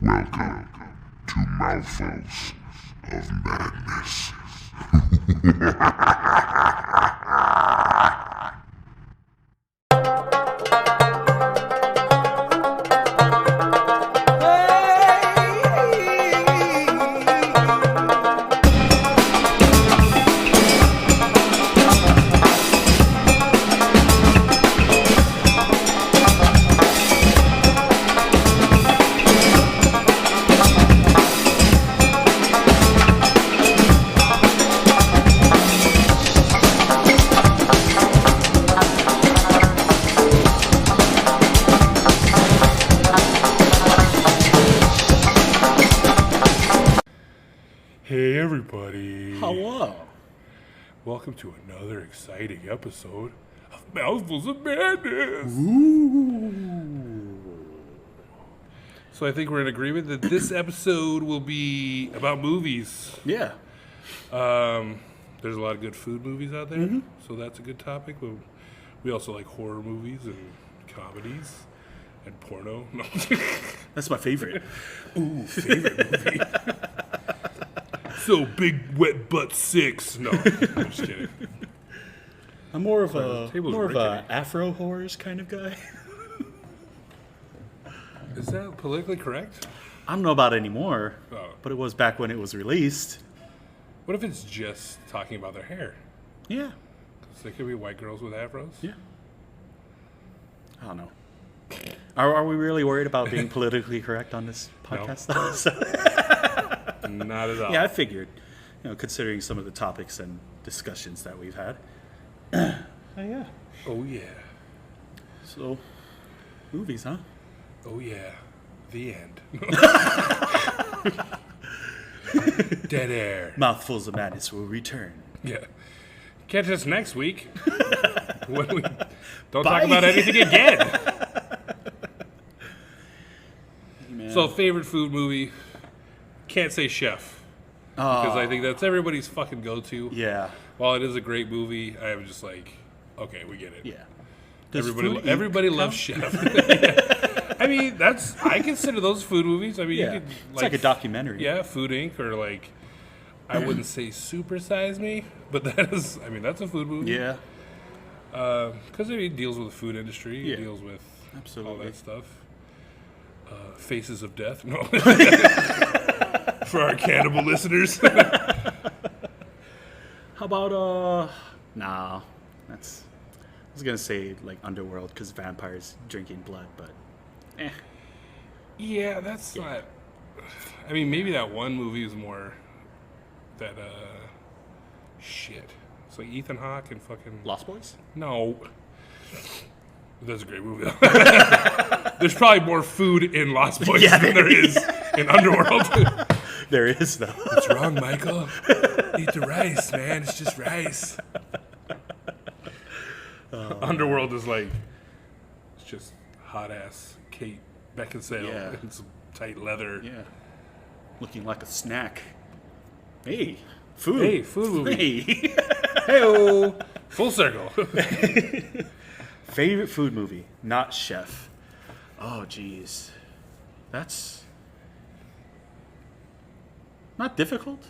Welcome to Mouthfuls of Madness. Hey everybody. Hello. Welcome to another exciting episode of Mouthfuls of Madness. Ooh. So I think we're in agreement that this episode will be about movies. Yeah. There's a lot of good food movies out there, so that's a good topic. But we also like horror movies and comedies and porno. No. That's my favorite. Ooh, favorite movie. So Big Wet Butt 6. No, I'm just kidding. I'm more of the table's rickety. Afro horrors kind of guy. Is that politically correct? I don't know about it anymore, Oh. but it was back when it was released. What if it's just talking about their hair? Yeah. So there could be white girls with afros? Yeah. I don't know. Are we really worried about being politically correct on this podcast? Not at all. Yeah, I figured. Considering some of the topics and discussions that we've had. Yeah. Oh, yeah. So, movies, huh? Oh, yeah. The end. Dead air. Mouthfuls of Madness will return. Yeah. Catch us next week when we don't Bye. talk about anything again. Man. So, favorite food movie? Can't say Chef. Because I think that's everybody's fucking go-to. Yeah. While it is a great movie, I am just like, okay, we get it. Yeah. Does Everybody food loves count? Chef. Yeah. I mean, I consider those food movies. I mean, Yeah. you could It's like a documentary. Yeah, Food Inc. or like, I wouldn't say Super Size Me, but that's a food movie. Yeah. Because it deals with the food industry. Yeah. It deals with all Absolutely. that stuff. Faces of Death. No. For our cannibal listeners. How about nah, that's. I was gonna say like Underworld because vampires drinking blood, but Yeah, that's not. I mean, maybe that one movie is more that shit. It's like Ethan Hawke and fucking Lost Boys. No, that's a great movie. There's probably more food in Lost Boys than there is in Underworld. There is though. What's wrong, Michael? Eat the rice, man. It's just rice. Underworld is like it's just hot ass Kate Beckinsale Yeah. in some tight leather. Yeah. Looking like a snack. Hey, food. Hey, food movie. Hey. Hey-o. Full circle. Favorite food movie, not Chef. Oh, jeez. That's not difficult.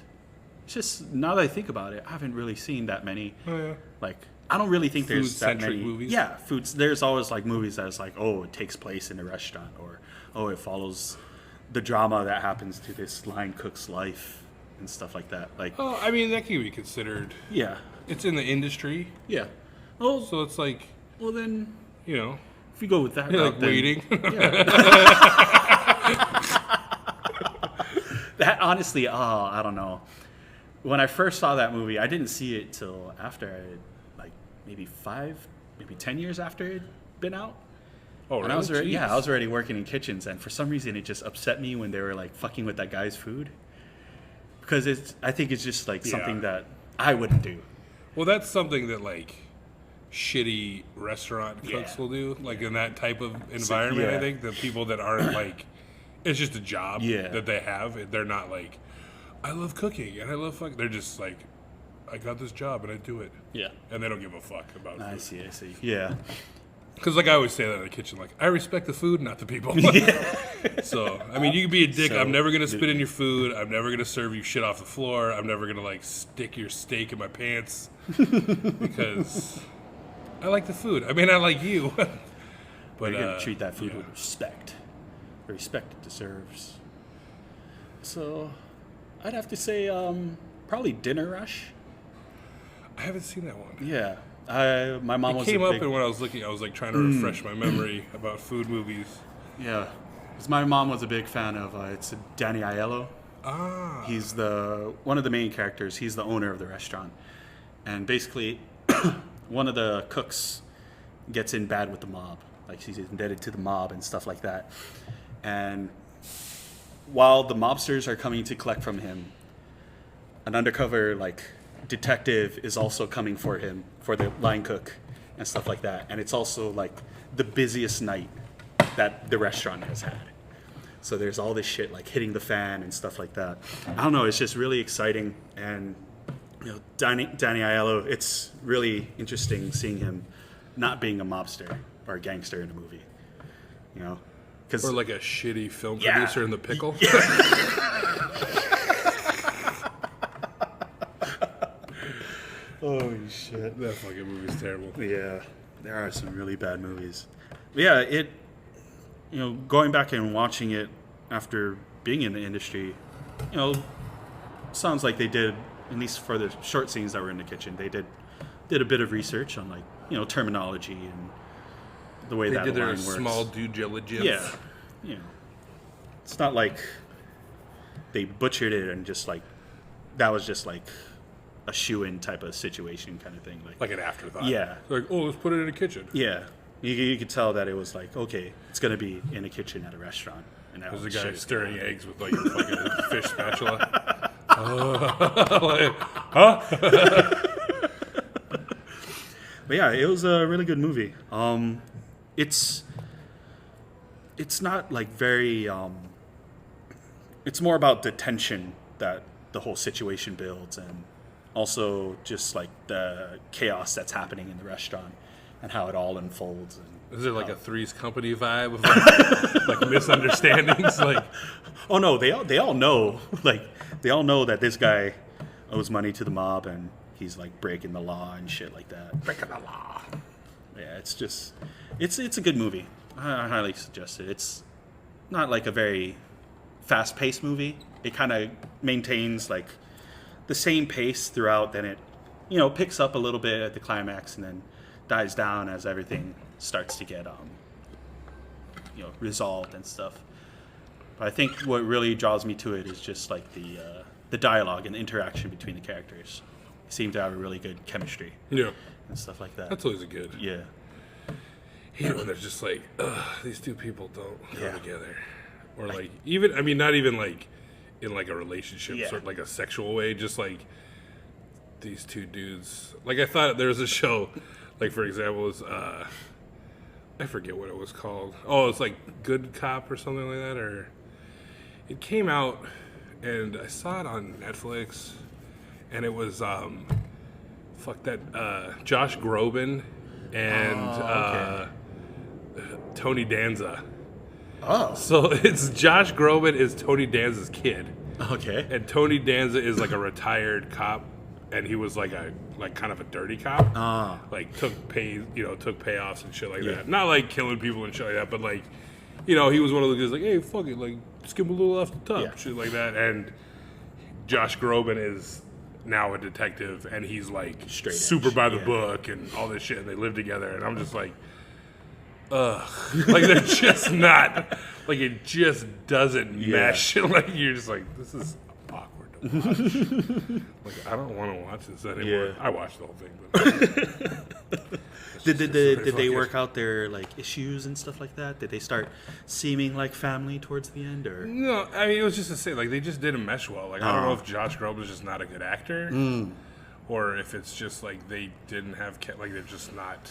It's just, now that I think about it, I haven't really seen that many. Oh, yeah. Like, I don't really think there's that Food-centric many. movies? Yeah, foods. There's always, like, movies that's like, oh, it takes place in a restaurant, or, oh, it follows the drama that happens to this line cook's life, and stuff like that. Like, Oh, I mean, that can be considered. yeah. It's in the industry, Yeah. Oh, so it's like, well, then, you know, if you go with that you're route, like then- waiting. That honestly, I don't know. When I first saw that movie, I didn't see it till after like maybe 10 years after it'd been out. Oh, And I was already, Jeez. yeah, I was already working in kitchens, and for some reason, it just upset me when they were like fucking with that guy's food, because I think it's just like something Yeah. that I wouldn't do. Well, that's something that like shitty restaurant cooks Yeah. will do, like in that type of environment. yeah. I think the people that aren't like, it's just a job Yeah. that they have. They're not like, I love cooking and I love fucking. They're just like, I got this job and I do it, Yeah. and they don't give a fuck about I food. see. Yeah. Because, like, I always say that in the kitchen, like, I respect the food, not the people. So, I mean, you can be a dick. So, I'm never going to spit in your food. I'm never going to serve you shit off the floor. I'm never going to, like, stick your steak in my pants. Because I like the food. I mean, I like you. But you're going to treat that food with respect. The respect it deserves. So, I'd have to say probably Dinner Rush. I haven't seen that one. Yeah. My mom was came a up, big... and when I was looking, I was like trying to refresh my memory about food movies. Yeah. 'Cause my mom was a big fan of, it's Danny Aiello. Ah. He's one of the main characters. He's the owner of the restaurant. And basically, one of the cooks gets in bad with the mob. Like, he's indebted to the mob and stuff like that. And while the mobsters are coming to collect from him, an undercover, like, detective is also coming for him, for the line cook and stuff like that. And it's also, like, the busiest night that the restaurant has had. So there's all this shit, like, hitting the fan and stuff like that. I don't know, it's just really exciting. And, you know, Danny Aiello, it's really interesting seeing him not being a mobster or a gangster in a movie, you know? Or like a shitty film producer in The Pickle. Holy shit. That fucking movie's terrible. Yeah, there are some really bad movies. But yeah, going back and watching it after being in the industry, sounds like they did, at least for the short scenes that were in the kitchen, they did a bit of research on, like, terminology and the way they that did their line works. small due diligence. Yeah. It's not like they butchered it and just, like, that was just, like, a shoe-in type of situation kind of thing. Like an afterthought. Yeah. Like, oh, let's put it in a kitchen. Yeah. You could tell that it was like, okay, it's going to be in a kitchen at a restaurant. And there's a guy stirring eggs with, like, a fucking fish spatula. Like, huh? But yeah, it was a really good movie. It's not, like, very... it's more about the tension that the whole situation builds, and also just, like, the chaos that's happening in the restaurant and how it all unfolds. And is there, like, a Three's Company vibe of, like misunderstandings? Like, oh no, they all know. Like, they all know that this guy owes money to the mob and he's, like, breaking the law and shit like that. breaking the law. Yeah, it's just it's a good movie. I highly suggest it. It's not, like, a very fast-paced movie. It kind of maintains, like, the same pace throughout. Then it, picks up a little bit at the climax and then dies down as everything starts to get, resolved and stuff. But I think what really draws me to it is just, like, the dialogue and the interaction between the characters. They seem to have a really good chemistry. Yeah. And stuff like that. That's always a good. Yeah. When they're just like, these two people don't go Yeah. together. Or, like, even, I mean, not even, like, in, like, a relationship, Yeah. sort of like a sexual way, just, like, these two dudes. Like, I thought there was a show, like, for example, it was, I forget what it was called. Oh, it's, like, Good Cop or something like that, or it came out, and I saw it on Netflix, and it was, Josh Groban and Tony Danza. Oh. So it's Josh Groban is Tony Danza's kid, Okay. and Tony Danza is, like, a retired cop, and he was like kind of a dirty cop. Ah. Like, took payoffs and shit like Yeah. that. Not like killing people and shit like that, but, like, he was one of those guys like, hey, fuck it, like, skim a little off the top, Yeah. shit like that. And Josh Groban is now a detective, and he's, like, Straight super edge. by the Yeah. book and all this shit, and they live together, and I'm just like, ugh. Like, they're just not, like, it just doesn't mesh. Like, you're just like, this is awkward to watch. Like, I don't want to watch this anymore. Yeah. I watched the whole thing, but Did they fucking- work out their, like, issues and stuff like that? Did they start seeming like family towards the end, or? No, I mean, it was just to say, like, they just didn't mesh well. Like, I don't know if Josh Groban's just not a good actor, or if it's just, like, they didn't have, like, they're just not,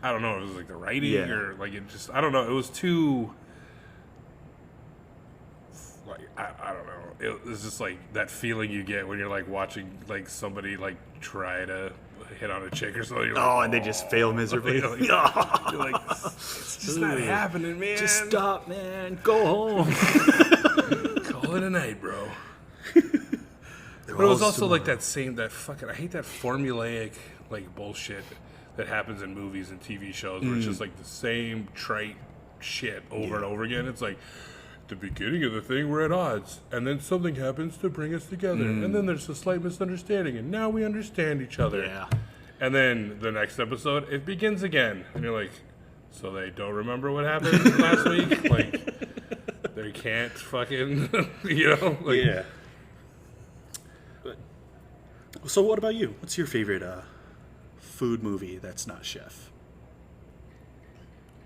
I don't know, it was, like, the writing, or, like, it just, I don't know, it was too, like, I don't know, it was just, like, that feeling you get when you're, like, watching, like, somebody, like, try to hit on a chick or something. You're and they just fail miserably. You're like, it's just not happening, man. Just stop, man. Go home. Call it a night, bro. But it was also like that fucking, I hate that formulaic like bullshit that happens in movies and TV shows where it's just like the same trite shit over and over again. It's like, at the beginning of the thing we're at odds, and then something happens to bring us together, and then there's a slight misunderstanding, and now we understand each other. Yeah. And then the next episode, it begins again, and you're like, so they don't remember what happened last week? Like, they can't fucking, Like, Yeah. So what about you? What's your favorite food movie that's not Chef?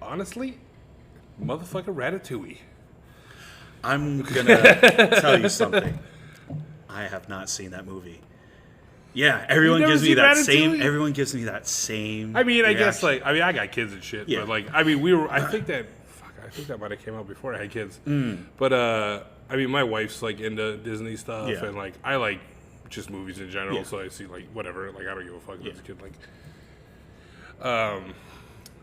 Honestly, motherfucking Ratatouille. I'm gonna tell you something. I have not seen that movie. Yeah, everyone never gives me seen that Ratatouille? same. Everyone gives me that same. I mean, I guess reaction. I got kids and shit, Yeah. but like, I mean, I think that might have came out before I had kids. But I mean, my wife's like into Disney stuff, Yeah. and like I like just movies in general, Yeah. so I see like whatever. Like I don't give a fuck if Yeah. it's a kid. Like,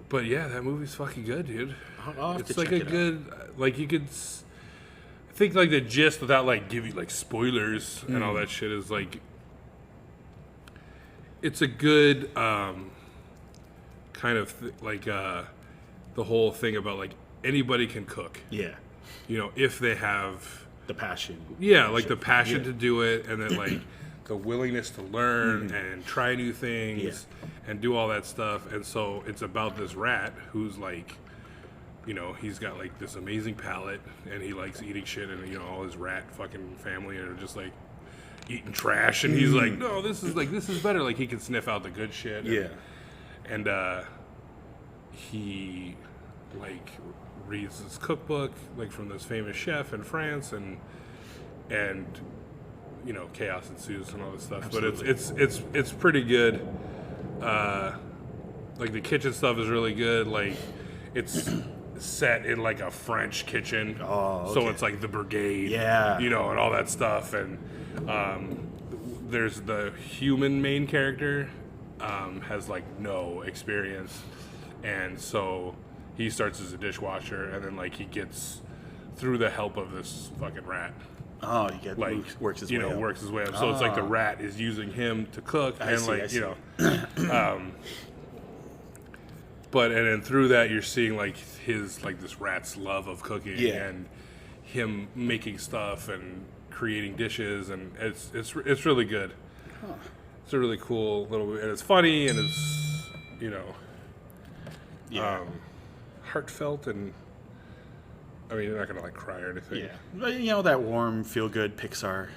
but yeah, that movie's fucking good, dude. I'll have It's to like check a it out. good, like you could think like the gist without like giving like spoilers and all that shit is like, it's a good kind of the whole thing about like anybody can cook, Yeah, if they have the passion. the passion Yeah. to do it, and then like the willingness to learn and try new things Yeah. and do all that stuff. And so it's about this rat who's like, he's got like this amazing palate and he likes eating shit, and all his rat fucking family are just like eating trash, and he's like, no, this is better. Like he can sniff out the good shit. Yeah, And he like reads this cookbook like from this famous chef in France, and chaos ensues and all this stuff. Absolutely. But it's pretty good. Like the kitchen stuff is really good. Like it's set in like a French kitchen. Oh, So okay. it's like the brigade. Yeah. And all that stuff. And there's the human main character has like no experience, and so he starts as a dishwasher, and then like he gets through the help of this fucking rat. Oh, you get Like works his way up. works his way up. So it's like the rat is using him to cook, I and see, like I see. But and then through that you're seeing like his like this rat's love of cooking, Yeah. and him making stuff and creating dishes, and it's really good. It's a really cool little, and it's funny, and it's Yeah, heartfelt, and I mean you're not gonna like cry or anything. yeah. But, that warm, feel good Pixar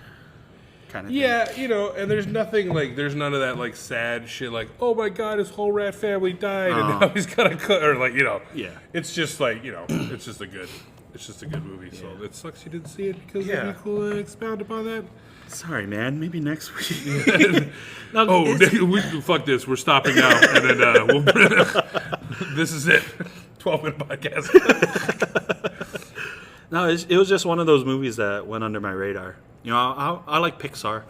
kind of thing. Yeah, and there's nothing like, there's none of that like sad shit like, oh my god, his whole rat family died and now he's gotta cook, or like, Yeah. It's just like, it's just a good movie. So it sucks you didn't see it, because Yeah. it'd be cool to expound upon that. Sorry, man. Maybe next week. No, Oh, it's- fuck this, we're stopping now, and then we'll this is it. 12-minute podcast. No, it was just one of those movies that went under my radar. I like Pixar.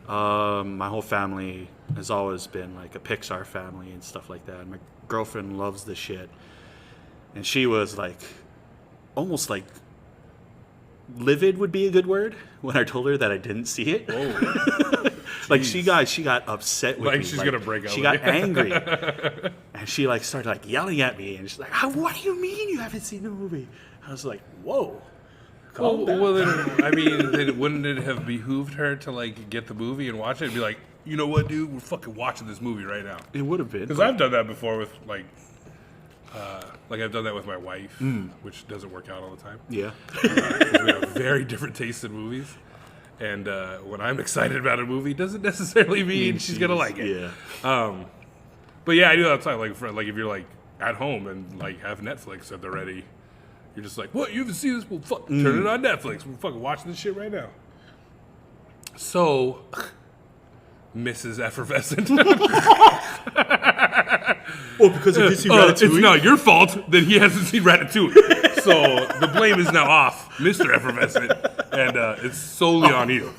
My whole family has always been like a Pixar family and stuff like that. My girlfriend loves the shit. And she was like, almost like, livid would be a good word when I told her that I didn't see it. Like she got upset with Like me. she's gonna break up She with got you. angry, and she like started like yelling at me, and she's like, "What do you mean you haven't seen the movie?" I was like, "Whoa." calm down." Well, then, I mean, then wouldn't it have behooved her to like get the movie and watch it and be like, you know what, dude, we're fucking watching this movie right now? It would have been. Because I've done that before with like I've done that with my wife, which doesn't work out all the time. Yeah. We have very different tastes in movies, and when I'm excited about a movie, doesn't necessarily mean she's gonna like it. Yeah. But yeah, I do that all the time. Like if you're like at home and like have Netflix at the ready, you're just like, what? You haven't seen this? Well, fuck, turn it on Netflix. We're fucking watching this shit right now. So, Mrs. Effervescent. Oh, because I did see It's not your fault that he hasn't seen Ratatouille. So the blame is now off Mr. Effervescent, and it's solely on you.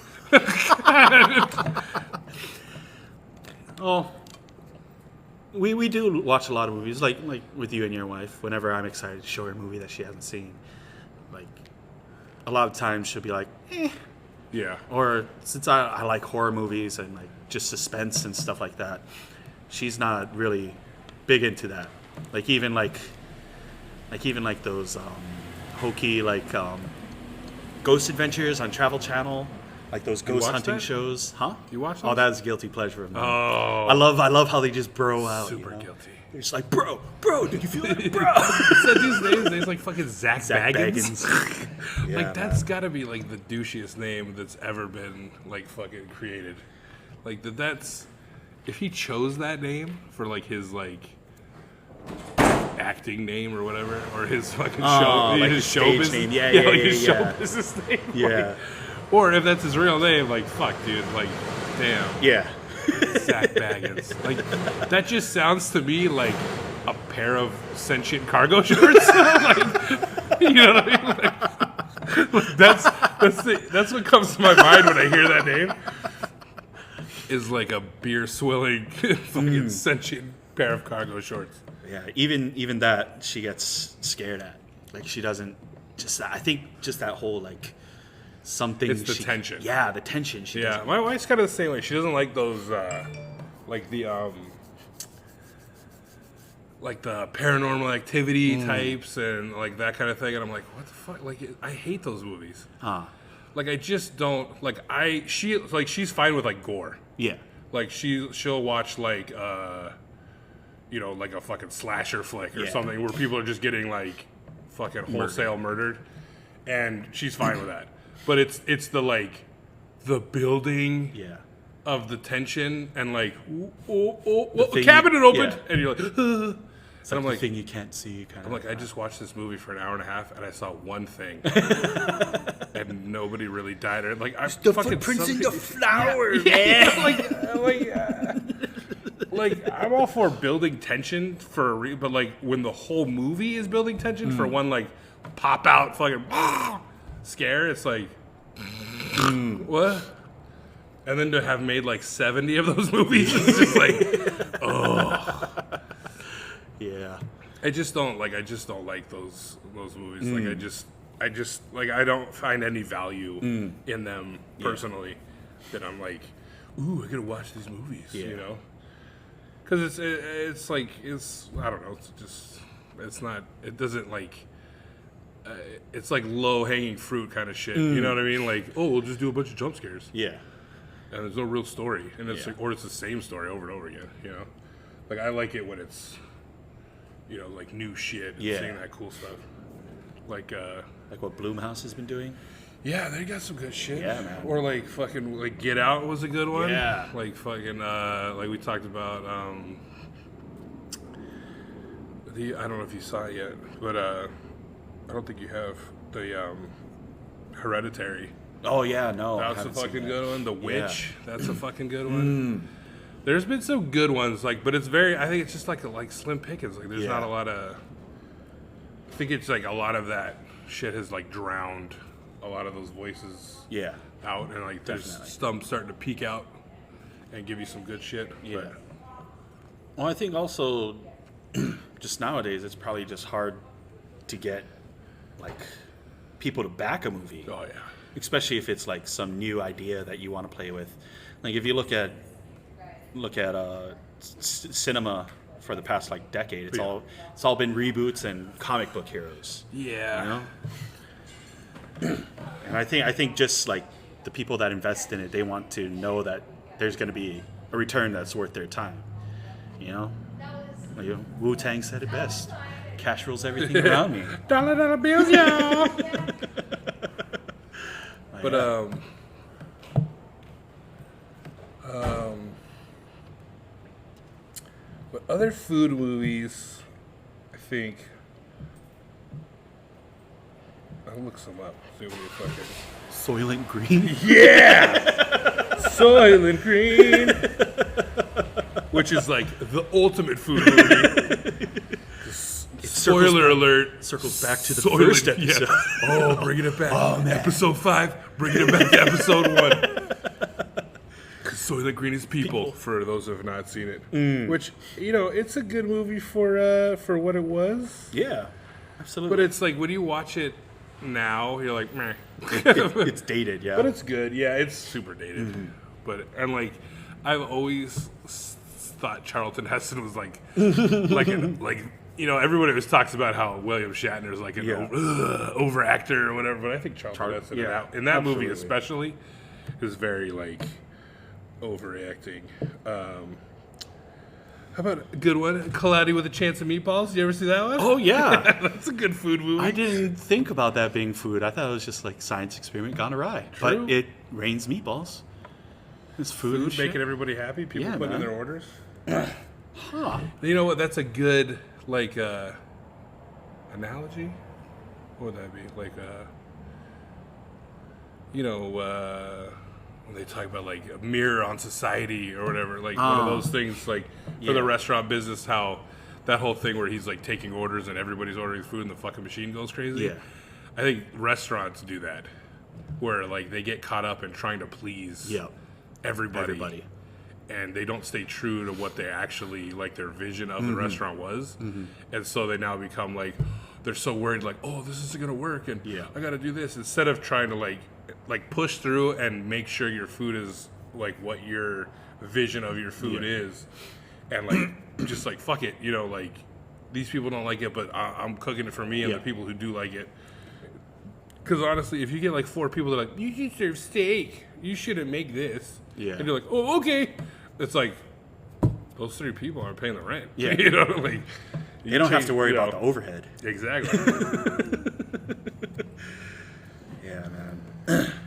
Oh, we do watch a lot of movies, like with you and your wife. Whenever I'm excited to show her a movie that she hasn't seen, like a lot of times she'll be like, eh. Yeah. Or since I like horror movies and like just suspense and stuff like that, she's not really big into that. Like even those hokey Ghost Adventures on Travel Channel. Like those ghost watch hunting that? show,s huh? You watch Oh, those? that's a guilty pleasure of mine. Oh. I love how they just bro out. Super you know? guilty. They're just like, bro, did you feel that, bro? So these days, like fucking Zach Baggins. Yeah, Like that's man. gotta be like the douchiest name that's ever been like fucking created. Like that's if he chose that name for like his like acting name or whatever, or his fucking show, like his the show stage business name. Yeah, like yeah, his show yeah. business name. Yeah. Like, or if that's his real name, like fuck, dude, like damn. Yeah. Zach Baggins. Like that just sounds to me like a pair of sentient cargo shorts. Like, you know what I mean? Like, that's what comes to my mind when I hear that name. Is like a beer swilling fucking sentient pair of cargo shorts. Yeah. Even that she gets scared at. Like she doesn't just. I think just that whole like something. It's the tension. Yeah, the tension. She Yeah, doesn't. my wife's kind of the same way. She doesn't like those, like the paranormal activity types and like that kind of thing. And I'm like, what the fuck? Like, I hate those movies. Huh. Like, I just don't like. She's fine with like gore. Yeah. Like she'll watch like like a fucking slasher flick or Yeah. something where people are just getting like fucking wholesale murdered, and she's fine with that. But it's the building Yeah. of the tension and like thing cabinet you- opened yeah. and you're like It's and I'm the like thing you can't see. Kind I'm of. like I just watched this movie for an hour and a half and I saw one thing and nobody really died or like I the fucking footprints in the something- flower, yeah, man. like I'm all for building tension for but like when the whole movie is building tension for one like pop out fucking scare, it's like what? And then to have made like 70 of those movies, it's just like, oh. Yeah. I just don't like those movies. Like I just like I don't find any value in them personally. That I'm like, ooh, I gotta watch these movies, you know? Because it's like I don't know. It's not. It doesn't like. It's like low hanging fruit kind of shit. You know what I mean? Like, oh, we'll just do a bunch of jump scares. Yeah. And there's no real story, and it's Yeah. like, or it's the same story over and over again. You know, like I like it when it's, like new shit and Yeah. seeing that cool stuff. Like, Like what Blumhouse has been doing. yeah, they got some good shit. Yeah, man. Or like fucking like Get Out was a good one. Yeah. Like fucking like we talked about. I don't know if you saw it yet, but I don't think you have the Hereditary. Oh yeah, no. I That's a haven't seen fucking that. good one. The Witch. That's a fucking good one. Mm. There's been some good ones, like, but it's very. I think it's just like slim pickings. Like, there's Yeah. not a lot of. I think it's like a lot of that shit has like drowned a lot of those voices Yeah. out, and like there's Definitely. some starting to peek out and give you some good shit. Yeah. Well, I think also, just nowadays, it's probably just hard to get like people to back a movie. Oh yeah. Especially if it's like some new idea that you want to play with. Like if you look at cinema for the past like decade, it's all been reboots and comic book heroes. Yeah. You know? And I think just like the people that invest in it, they want to know that there's going to be a return that's worth their time. You know? Like, Wu-Tang said it best. Cash rules everything around me. Dollar bills, y'all. But but other food movies, I think. I'll look some up. See what we fucking. Soylent Green. Yeah, Soylent Green, which is like the ultimate food movie. Spoiler alert. Circles back to the Soylent, first episode. Yeah. Oh, bringing it back. Oh, man. Episode 5, bringing it back to episode 1. Because Soy the Greenest People, for those who have not seen it. Which, it's a good movie for what it was. Yeah, absolutely. But it's like, when you watch it now, you're like, meh. It's dated, yeah. But it's good. Yeah, it's super dated. But, and like, I've always thought Charlton Heston was like, everybody always talks about how William Shatner is like an over actor or whatever. But I think Charlton Heston in that movie especially is very like overreacting. How about a good one? Cloudy with a Chance of Meatballs. You ever see that one? Oh, yeah. That's a good food movie. I didn't think about that being food. I thought it was just like science experiment gone awry. True. But it rains meatballs. It's food making everybody happy. People putting in their orders. Huh. You know what? That's a good analogy. What would that be? Like when they talk about like a mirror on society or whatever, like one of those things, like for the restaurant business, how that whole thing where he's like taking orders and everybody's ordering food and the fucking machine goes crazy. Yeah. I think restaurants do that, where like they get caught up in trying to please everybody. And they don't stay true to what they actually, like, their vision of the restaurant was. And so they now become, like, they're so worried, like, oh, this isn't going to work, and I got to do this. Instead of trying to, like push through and make sure your food is, like, what your vision of your food is. And, like, just, like, fuck it. Like, these people don't like it, but I'm cooking it for me and the people who do like it. Because, honestly, if you get, like, 4 people that are like, you should serve steak. You shouldn't make this. Yeah. And you're like, oh, okay. It's like, those 3 people aren't paying the rent. Yeah. Like, they don't have to worry about the overhead. Exactly. Yeah, man.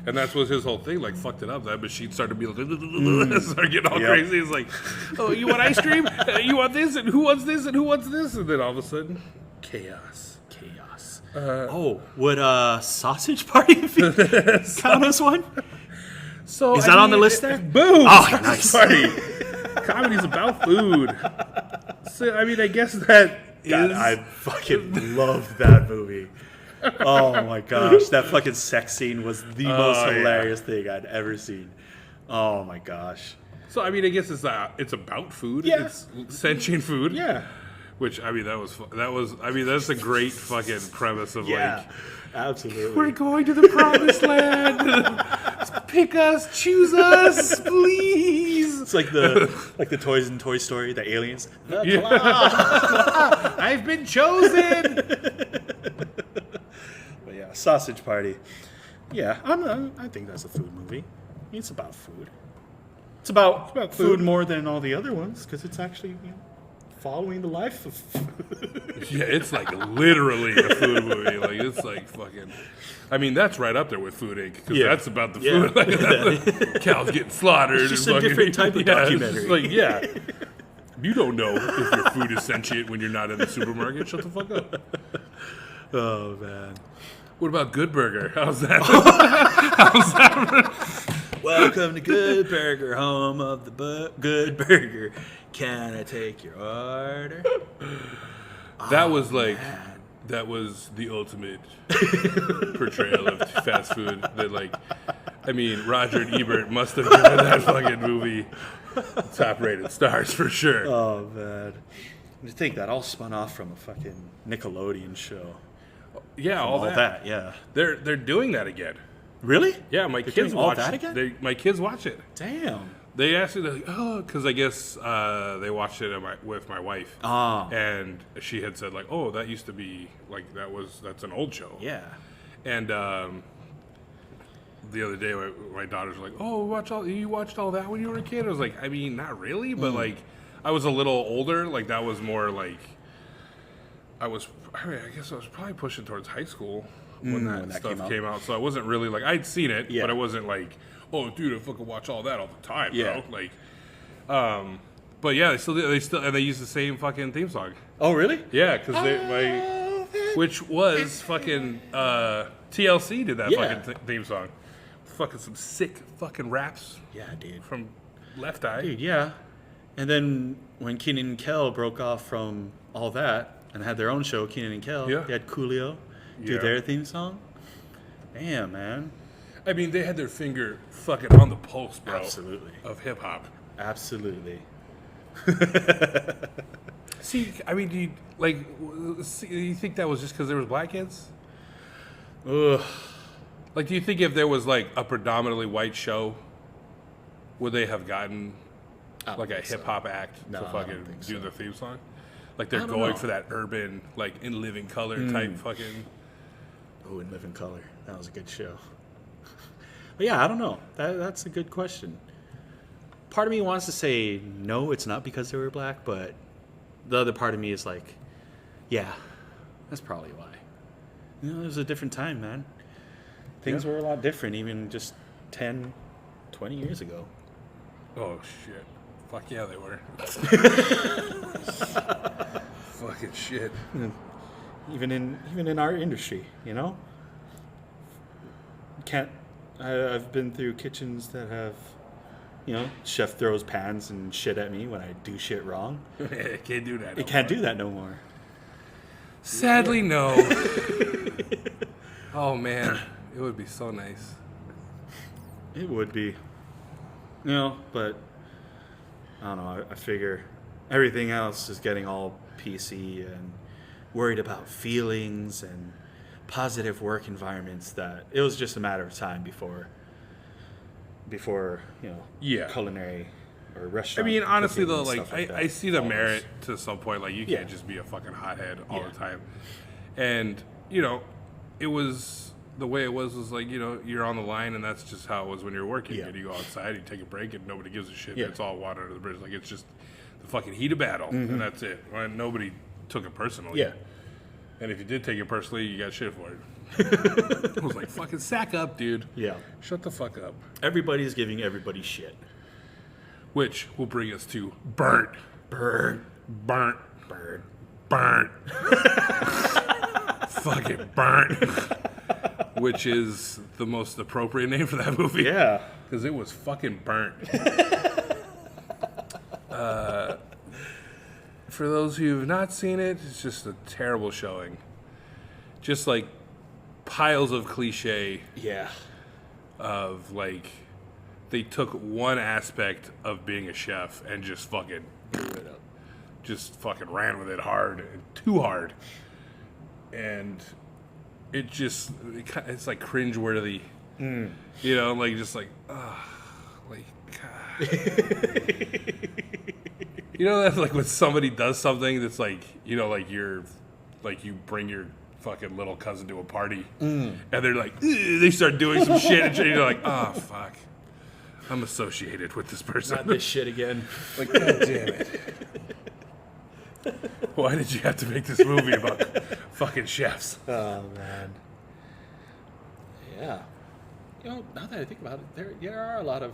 And that's what his whole thing, like, fucked it up. That machine started to be like, started getting all crazy. It's like, oh, you want ice cream? You want this? And who wants this? And who wants this? And then all of a sudden, chaos. Would Sausage Party count as one? So is that on the list there? Boom! Oh, nice. Party. Comedy's about food. So, I mean, I guess that God, I fucking loved that movie. Oh, my gosh. That fucking sex scene was the most hilarious thing I'd ever seen. Oh, my gosh. So, I mean, I guess it's about food. Yeah. It's sentient food. Yeah. Which, I mean, that's a great fucking premise of like... Absolutely. We're going to the promised land. Pick us, choose us, please. It's like the toys in Toy Story, the aliens. I've been chosen. But yeah, Sausage Party. Yeah, I think that's a food movie. It's about food. It's about food more than all the other ones because it's actually following the life of food. Yeah, it's like literally a food movie. Like it's like fucking. I mean, that's right up there with Food Inc. Because that's about the food. Like, cows getting slaughtered. It's just a different type of documentary. Like, you don't know if your food is sentient when you're not in the supermarket. Shut the fuck up. Oh man. What about Good Burger? How's that? How's that? Welcome to Good Burger, home of the Good Burger. Can I take your order? That was like, that was the ultimate portrayal of fast food. That like, I mean, Roger and Ebert must have given that fucking movie top-rated stars for sure. Oh man, I think that all spun off from a fucking Nickelodeon show. Yeah, all that. Yeah, they're doing that again. Really? Yeah, my kids watch that again. My kids watch it. Damn. They actually, like, because I guess they watched it with my wife. Oh. And she had said, like, oh, that used to be, like, that's an old show. Yeah. And the other day, my daughters were like, oh, you watched all that when you were a kid? I was like, I mean, not really, but, like, I was a little older. Like, that was more, like, I guess I was probably pushing towards high school when that stuff came out. So I wasn't really, like, I'd seen it, but I wasn't, like, oh, dude, I fucking watch all that all the time, bro. Like, but yeah, they use the same fucking theme song. Oh, really? Yeah, because which was fucking TLC did that fucking theme song. Fucking some sick fucking raps. Yeah, dude. From Left Eye. Dude, yeah. And then when Kenan and Kel broke off from all that and had their own show, Kenan and Kel, they had Coolio do their theme song. Damn, man. I mean, they had their finger fucking on the pulse, bro. Absolutely. Of hip hop. Absolutely. See, I mean, do you think that was just because there was black kids? Ugh. Like, do you think if there was like a predominantly white show, would they have gotten like a hip hop act No, to I fucking don't think do so. the theme song? Like they're I don't going know. for that urban, like in living color type fucking. Oh, and Live in Color. That was a good show. But yeah, I don't know. That's a good question. Part of me wants to say no, it's not because they were black, but the other part of me is like, yeah, that's probably why. You know, it was a different time, man. Things were a lot different even just 10, 20 years ago. Oh shit! Fuck yeah, they were. Fucking shit. Even in our industry, you know? I've been through kitchens that have, you know, chef throws pans and shit at me when I do shit wrong. It can't do that. It can't do that no more. Sadly, no. Oh man, it would be so nice. It would be. You know, but I don't know. I figure everything else is getting all PC and worried about feelings and positive work environments that it was just a matter of time before you know, Yeah. culinary or I restaurant. mean, honestly cooking though, and like stuff that I see the falls. merit to some point. Like you can't Yeah. just be a fucking hothead all Yeah. the time. And you know, it was the way it was like, you know, you're on the line and that's just how it was when you're working. Yeah. And you go outside, you take a break, and nobody gives a shit. Yeah. It's all water under the bridge. Like it's just the fucking heat of battle, and that's it. And nobody took it personally. Yeah. And if you did take it personally, you got shit for it. I was like, fucking sack up, dude. Yeah. Shut the fuck up. Everybody's giving everybody shit. Which will bring us to burnt. Burn. Burnt. Burn. Burnt. Fucking burnt. Which is the most appropriate name for that movie. Yeah. Because it was fucking burnt. For those who have not seen it, it's just a terrible showing. Just like piles of cliche Yeah. of like they took one aspect of being a chef and just fucking ran with it hard and too hard, and it's like cringeworthy, you know, like just like like God. You know, that's like when somebody does something that's like, you know, like you bring your fucking little cousin to a party and they're like, they start doing some shit and you're like, oh fuck, I'm associated with this person. Not this shit again. Like, god damn it. Why did you have to make this movie about fucking chefs? Oh man. Yeah. You know, now that I think about it, there are a lot of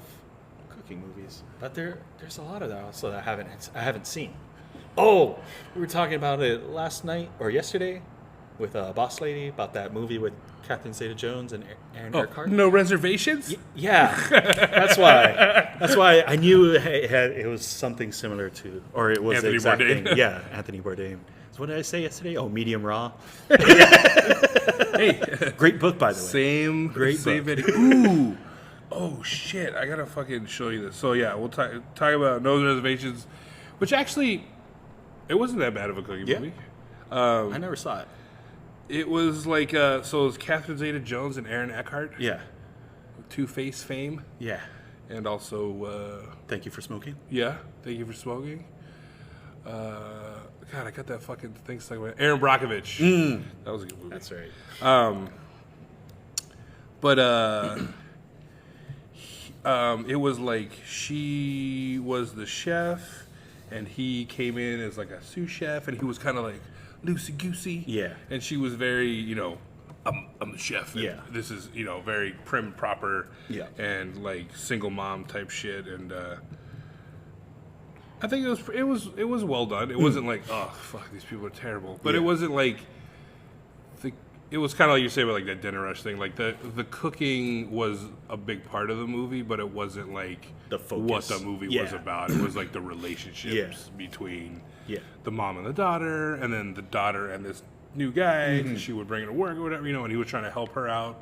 cooking movies, but there's a lot of that also that I haven't seen. Oh, we were talking about it last night or yesterday with Boss Lady about that movie with Catherine Zeta-Jones and Aaron Eckhart. No reservations? Yeah, that's why. That's why I knew it was something similar to, or it was Anthony the exact Bourdain. thing. Yeah, Anthony Bourdain. So what did I say yesterday? Oh, Medium Raw. Hey, Great book, by the way. same Great same book. video. Ooh. Oh shit! I gotta fucking show you this. So yeah, we'll talk about No Reservations, which actually, it wasn't that bad of a cooking Yeah. movie. I never saw it. It was like so it was Catherine Zeta-Jones and Aaron Eckhart, Yeah. Two-Face fame, Yeah. and also Thank you for smoking. yeah, Thank You for Smoking. God, I got that fucking thing stuck in my Aaron Brockovich. That was a good movie. That's right. But it was like she was the chef, and he came in as like a sous chef, and he was kind of like loosey goosey. Yeah. And she was very, you know, I'm the chef. And Yeah. This is, you know, very prim and proper. Yeah. And like single mom type shit, and I think it was well done. It wasn't like, oh fuck, these people are terrible, but it Yeah. wasn't like. It was kind of like you say about like that dinner rush thing. Like the cooking was a big part of the movie, but it wasn't like The focus. what the movie was Yeah. about. It was like the relationships between Yeah. the mom and the daughter, and then the daughter and this new guy. Mm-hmm. She would bring her to work or whatever, you know, and he was trying to help her out.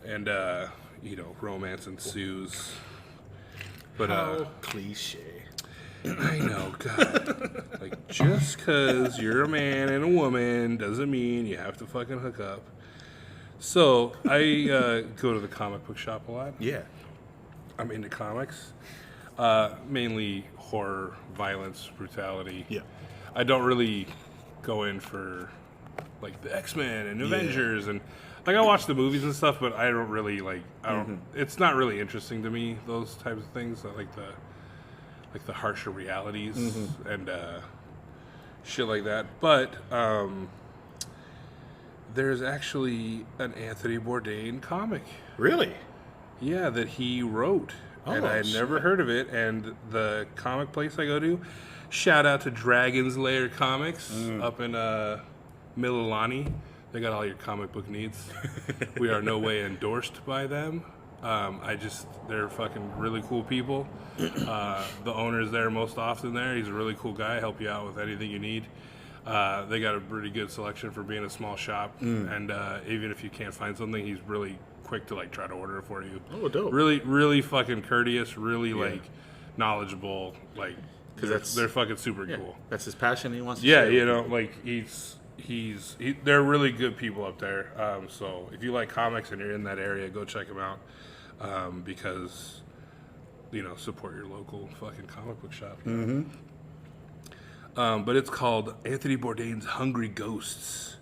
and romance ensues. But How cliche. I know, God. Like, just because you're a man and a woman doesn't mean you have to fucking hook up. So, I go to the comic book shop a lot. Yeah. I'm into comics. Mainly horror, violence, brutality. Yeah. I don't really go in for, like, the X-Men and Avengers. And, like, I watch the movies and stuff, but I don't really, like, it's not really interesting to me, those types of things. I like the harsher realities and shit like that. But there's actually an Anthony Bourdain comic. Really? Yeah, that he wrote. And I had never heard of it. And the comic place I go to, shout out to Dragon's Lair Comics up in Mililani. They got all your comic book needs. We are no way endorsed by them. They're fucking really cool people. The owner's there most often there. He's a really cool guy. Help you out with anything you need. They got a pretty good selection for being a small shop. And even if you can't find something, he's really quick to like try to order it for you. Oh, dope. Really, really fucking courteous. Really like knowledgeable. Like, because they're fucking super cool. That's his passion. He wants to Yeah, share you with know, like they're really good people up there. So if you like comics and you're in that area, go check them out. Because, support your local fucking comic book shop. But it's called Anthony Bourdain's Hungry Ghosts.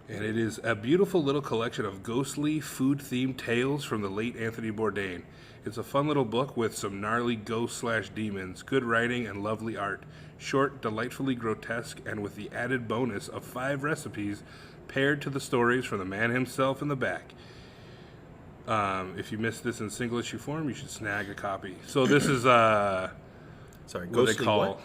And it is a beautiful little collection of ghostly, food-themed tales from the late Anthony Bourdain. It's a fun little book with some gnarly ghosts/demons, good writing, and lovely art. Short, delightfully grotesque, and with the added bonus of 5 recipes paired to the stories from the man himself in the back. If you missed this in single issue form, you should snag a copy. So this is Sorry, what they ghostly call what?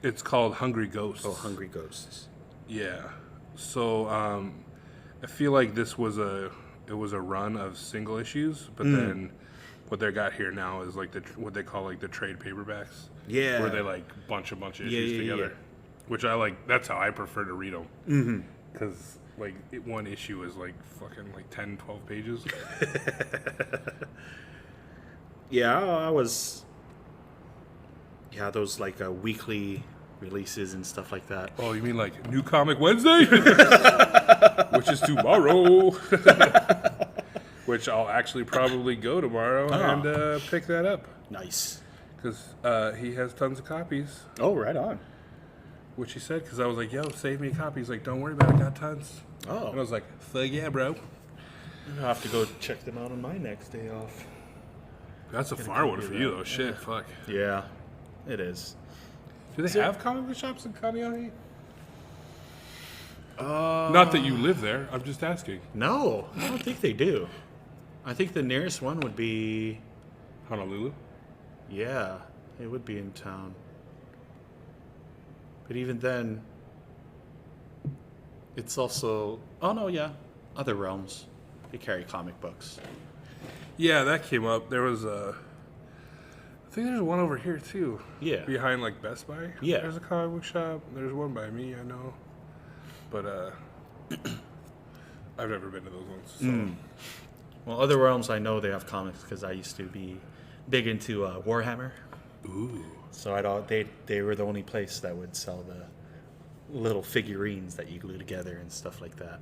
It's called Hungry Ghosts. Oh, Hungry Ghosts. Yeah. So I feel like this was a run of single issues, but then what they got here now is like what they call like the trade paperbacks. Yeah. Where they like bunch of issues together. Which I like. That's how I prefer to read them. Because like one issue is like fucking like 10, 12 pages. Yeah, I was. Yeah, those like weekly releases and stuff like that. Oh, you mean like New Comic Wednesday? Which is tomorrow. Which I'll actually probably go tomorrow and pick that up. Nice. Because he has tons of copies. Oh, right on. Which he said, because I was like, yo, save me a copy. He's like, don't worry about it, I got tons. Oh. And I was like, fuck yeah, bro. I'll have to go check them out on my next day off. That's a far one for you, though. Shit, fuck. Yeah, it is. Do they have comic book shops in Kaneohe? Not that you live there. I'm just asking. No, I don't think they do. I think the nearest one would be... Honolulu? Yeah, it would be in town. But even then, it's also... Oh, no, yeah. Other realms. They carry comic books. Yeah, that came up. There was a... I think there's one over here, too. Yeah. Behind, like, Best Buy. Yeah. There's a comic book shop. There's one by me, I know. But, I've never been to those ones. So. Well, other realms, I know they have comics because I used to be big into Warhammer. Ooh. So they were the only place that would sell the little figurines that you glue together and stuff like that.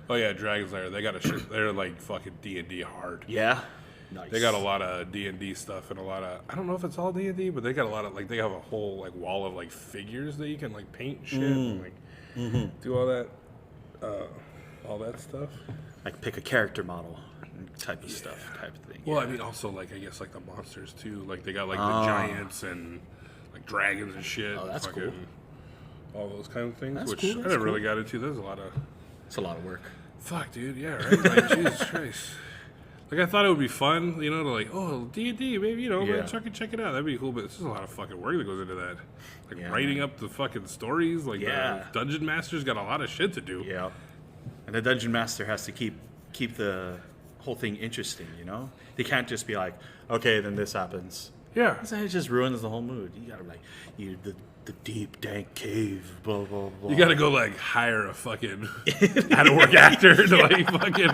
Oh, yeah, Dragon's Lair. They got a shit. They're, like, fucking D&D hard. Yeah. Nice. They got a lot of D&D stuff and a lot of... I don't know if it's all D&D, but they got a lot of... Like, they have a whole, like, wall of, like, figures that you can, like, paint shit and, like, do all that stuff. Like pick a character model type of stuff, type of thing. Well, I mean, also, like, I guess, like, the monsters, too. Like, they got, like, the giants and, like, dragons and shit. Oh, that's fucking, cool. All those kind of things, That's which cool, I that's never really cool. got into. There's a lot of... It's a lot of work. Fuck, dude, yeah, right? Like, Jesus Christ. Like, I thought it would be fun, to like, oh, D&D, maybe, Yeah. check it out. That'd be cool, but it's just a lot of fucking work that goes into that. Like, Yeah, writing up the fucking stories, like, Yeah. the Dungeon Master's got a lot of shit to do. Yeah. And the Dungeon Master has to keep the whole thing interesting, you know? They can't just be like, okay, then this happens. Yeah. It just ruins the whole mood. You gotta be like, the deep, dank cave, blah, blah, blah. You gotta go like hire a fucking out of work actor to like fucking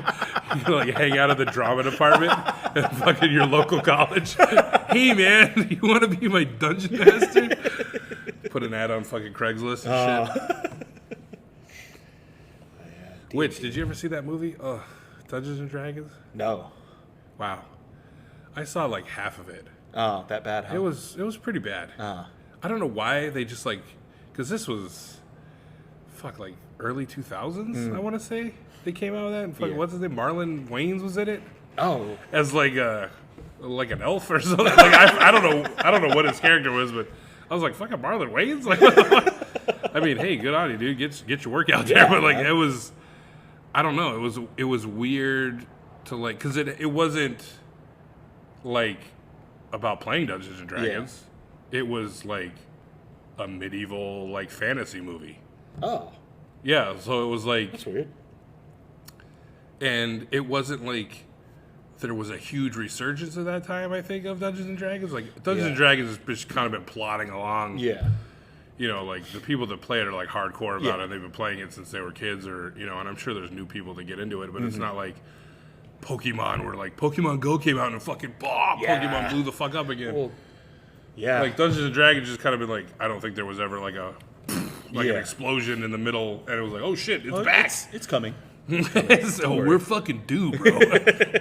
like hang out at the drama department at fucking your local college. Hey man, you want to be my dungeon master? Put an ad on fucking Craigslist and shit. Which, did you ever see that movie? Oh, Dungeons and Dragons? No. Wow. I saw like half of it. Oh, that bad, huh? It was pretty bad. I don't know why they just like, because this was, like early 2000s, I want to say. They came out with that. And fucking, what's his name? Marlon Wayans was in it? Oh. As like an elf or something. Like I don't know what his character was, but I was like, fucking Marlon Wayans? Like, what the fuck? I mean, hey, good on you, dude. Get your work out there. Yeah, but like, man. it was, I don't know. It was weird to like, because it wasn't like about playing Dungeons and Dragons. It was like a medieval like fantasy movie. Oh. Yeah, so it was like, That's weird. and it wasn't like there was a huge resurgence at that time, I think, of Dungeons and Dragons. Like Dungeons and Dragons has just kind of been plodding along. Yeah. You know, like the people that play it are like hardcore about Yeah. it. They've been playing it since they were kids, or and I'm sure there's new people that get into it, but it's not like Pokemon, where like Pokemon Go came out and fucking Pokemon blew the fuck up again. Well, yeah. Like Dungeons and Dragons just kind of been like, I don't think there was ever like an explosion in the middle, and it was like, oh shit, it's back. It's coming. So we're fucking due, bro.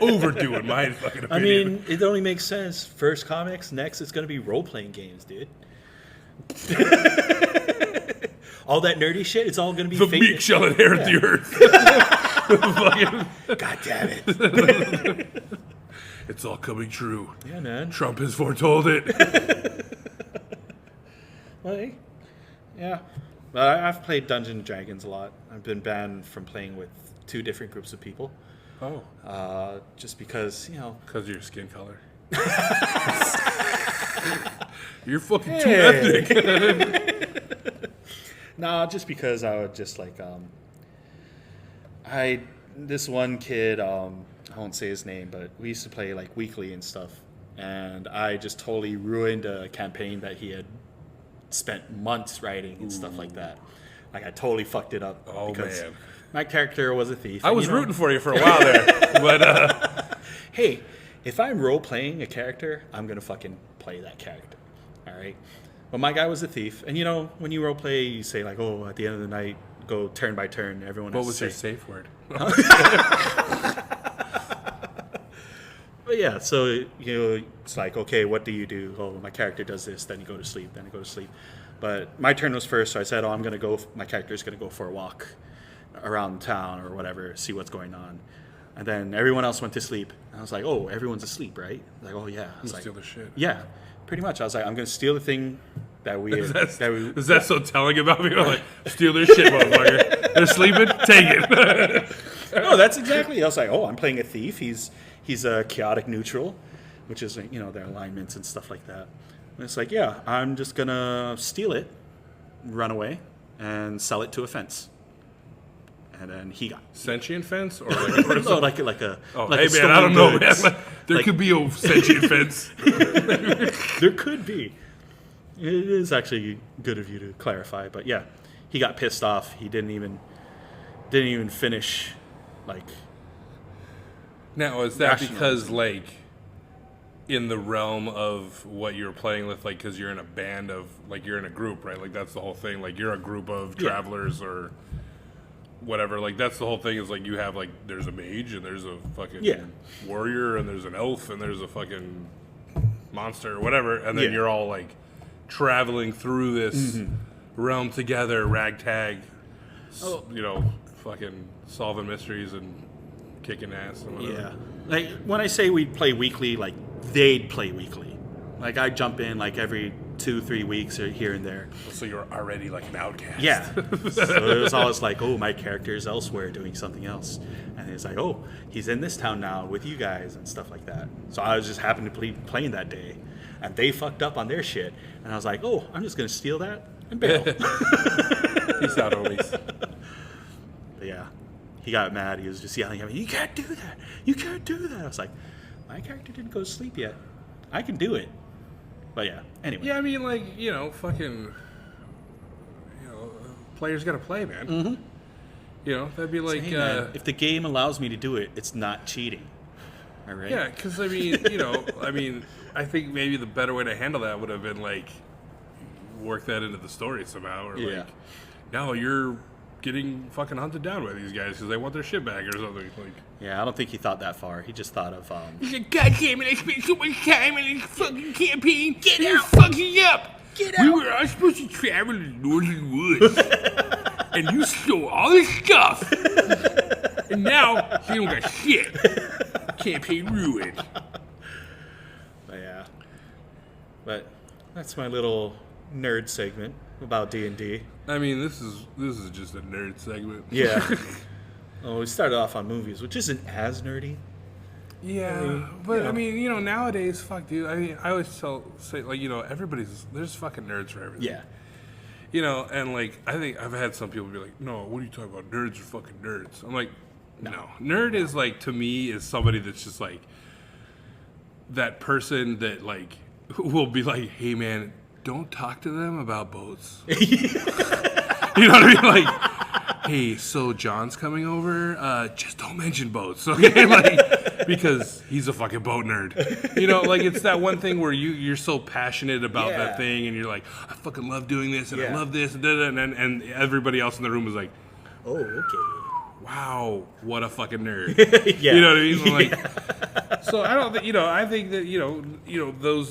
Overdoing my fucking opinion. I mean, it only makes sense. First comics, next it's going to be role-playing games, dude. All that nerdy shit, it's all going to be the fake. meek shall inherit the earth. God damn it. It's all coming true. Yeah, man. Trump has foretold it. Well, hey, yeah. But I've played Dungeons and Dragons a lot. I've been banned from playing with 2 different groups of people. Oh. Just because, Because of your skin color. You're fucking too ethnic. Nah, just because I would just like, this one kid, I won't say his name, but we used to play like weekly and stuff. And I just totally ruined a campaign that he had spent months writing and stuff like that. Like I totally fucked it up. Oh, because man. my character was a thief. I was rooting for you for a while there. But, hey, if I'm role playing a character, I'm gonna fucking play that character. All right. But my guy was a thief, and when you role play, you say like, "Oh, at the end of the night, go turn by turn." Everyone. what has was to your say. safe word? But yeah, so it's like, okay, what do you do? Oh, my character does this. Then you go to sleep. Then I go to sleep. But my turn was first, so I said, "Oh, I'm gonna go. My character's gonna go for a walk around town or whatever, see what's going on." And then everyone else went to sleep. And I was like, "Oh, everyone's asleep, right?" Like, "Oh yeah." I was like, Steal the shit. "Yeah, pretty much." I was like, "I'm gonna steal the thing that we." Is that so telling about me? I'm like, steal their shit, motherfucker. They're sleeping? Take it. No, that's exactly. I was like, "Oh, I'm playing a thief. He's a chaotic neutral," which is their alignments and stuff like that. And it's like, yeah, I'm just gonna steal it, run away, and sell it to a fence. And then he got Sentient fence? Or like a person? no, like a. Oh, like hey, a man, I don't know, stolen man. goods. Like, there could be a sentient fence. There could be. It is actually good of you to clarify, but yeah, he got pissed off. He didn't even finish, like. Now, is that Rationalizing. because, like, in the realm of what you're playing with, like, because you're in a band of, like, you're in a group, right? Like, that's the whole thing. Like, you're a group of travelers or whatever. Like, that's the whole thing is, like, you have, like, there's a mage and there's a fucking warrior and there's an elf and there's a fucking monster or whatever. And then you're all, like, traveling through this realm together, ragtag, fucking solving mysteries and kicking ass and whatever. Yeah. Like, when I say we'd play weekly, like, they'd play weekly. Like, I'd jump in, like, every 2-3 weeks or here and there. So you're already, like, an outcast. Yeah. So it was always like, oh, my character's elsewhere doing something else. And it's like, oh, he's in this town now with you guys and stuff like that. So I was just happened to be playing that day. And they fucked up on their shit. And I was like, oh, I'm just going to steal that and bail. Peace out, homies. But yeah. He got mad. He was just yelling at me, "You can't do that! You can't do that!" I was like, my character didn't go to sleep yet. I can do it. But yeah, anyway. Yeah, I mean, like, fucking... players got to play, man. Mm-hmm. You know, that'd be like... Hey, man, if the game allows me to do it, it's not cheating. All right? Yeah, because, I mean, you know, I think maybe the better way to handle that would have been, like, work that into the story somehow. Or, like, no, you're getting fucking hunted down by these guys because they want their shit back or something. Like, yeah, I don't think he thought that far. He just thought of... He's like, God damn it, I spent so much time in this fucking campaign. Get You're out. fucking up. Get We out. were all supposed to travel to the northern woods. And you stole all this stuff. And now you don't got shit. Campaign ruined. Yeah. But that's my little nerd segment about D&D. I mean, this is just a nerd segment. Yeah. Oh, we started off on movies, which isn't as nerdy. Yeah, but I mean, you know, nowadays, fuck, dude. I mean, I always say, like, you know, there's fucking nerds for everything. Yeah. You know, and like, I think I've had some people be like, no, what are you talking about? Nerds are fucking nerds. I'm like, no. Nerd is like, to me, is somebody that's just like, that person that like, will be like, hey man, don't talk to them about boats. You know what I mean? Like, hey, so John's coming over, just don't mention boats, okay? Like, because he's a fucking boat nerd. You know, like, it's that one thing where you're so passionate about that thing, and you're like, I fucking love doing this, and I love this, and everybody else in the room was like, Oh, okay. wow, what a fucking nerd. Yeah. You know what I mean? Like, so I don't think, you know, I think that, you know, those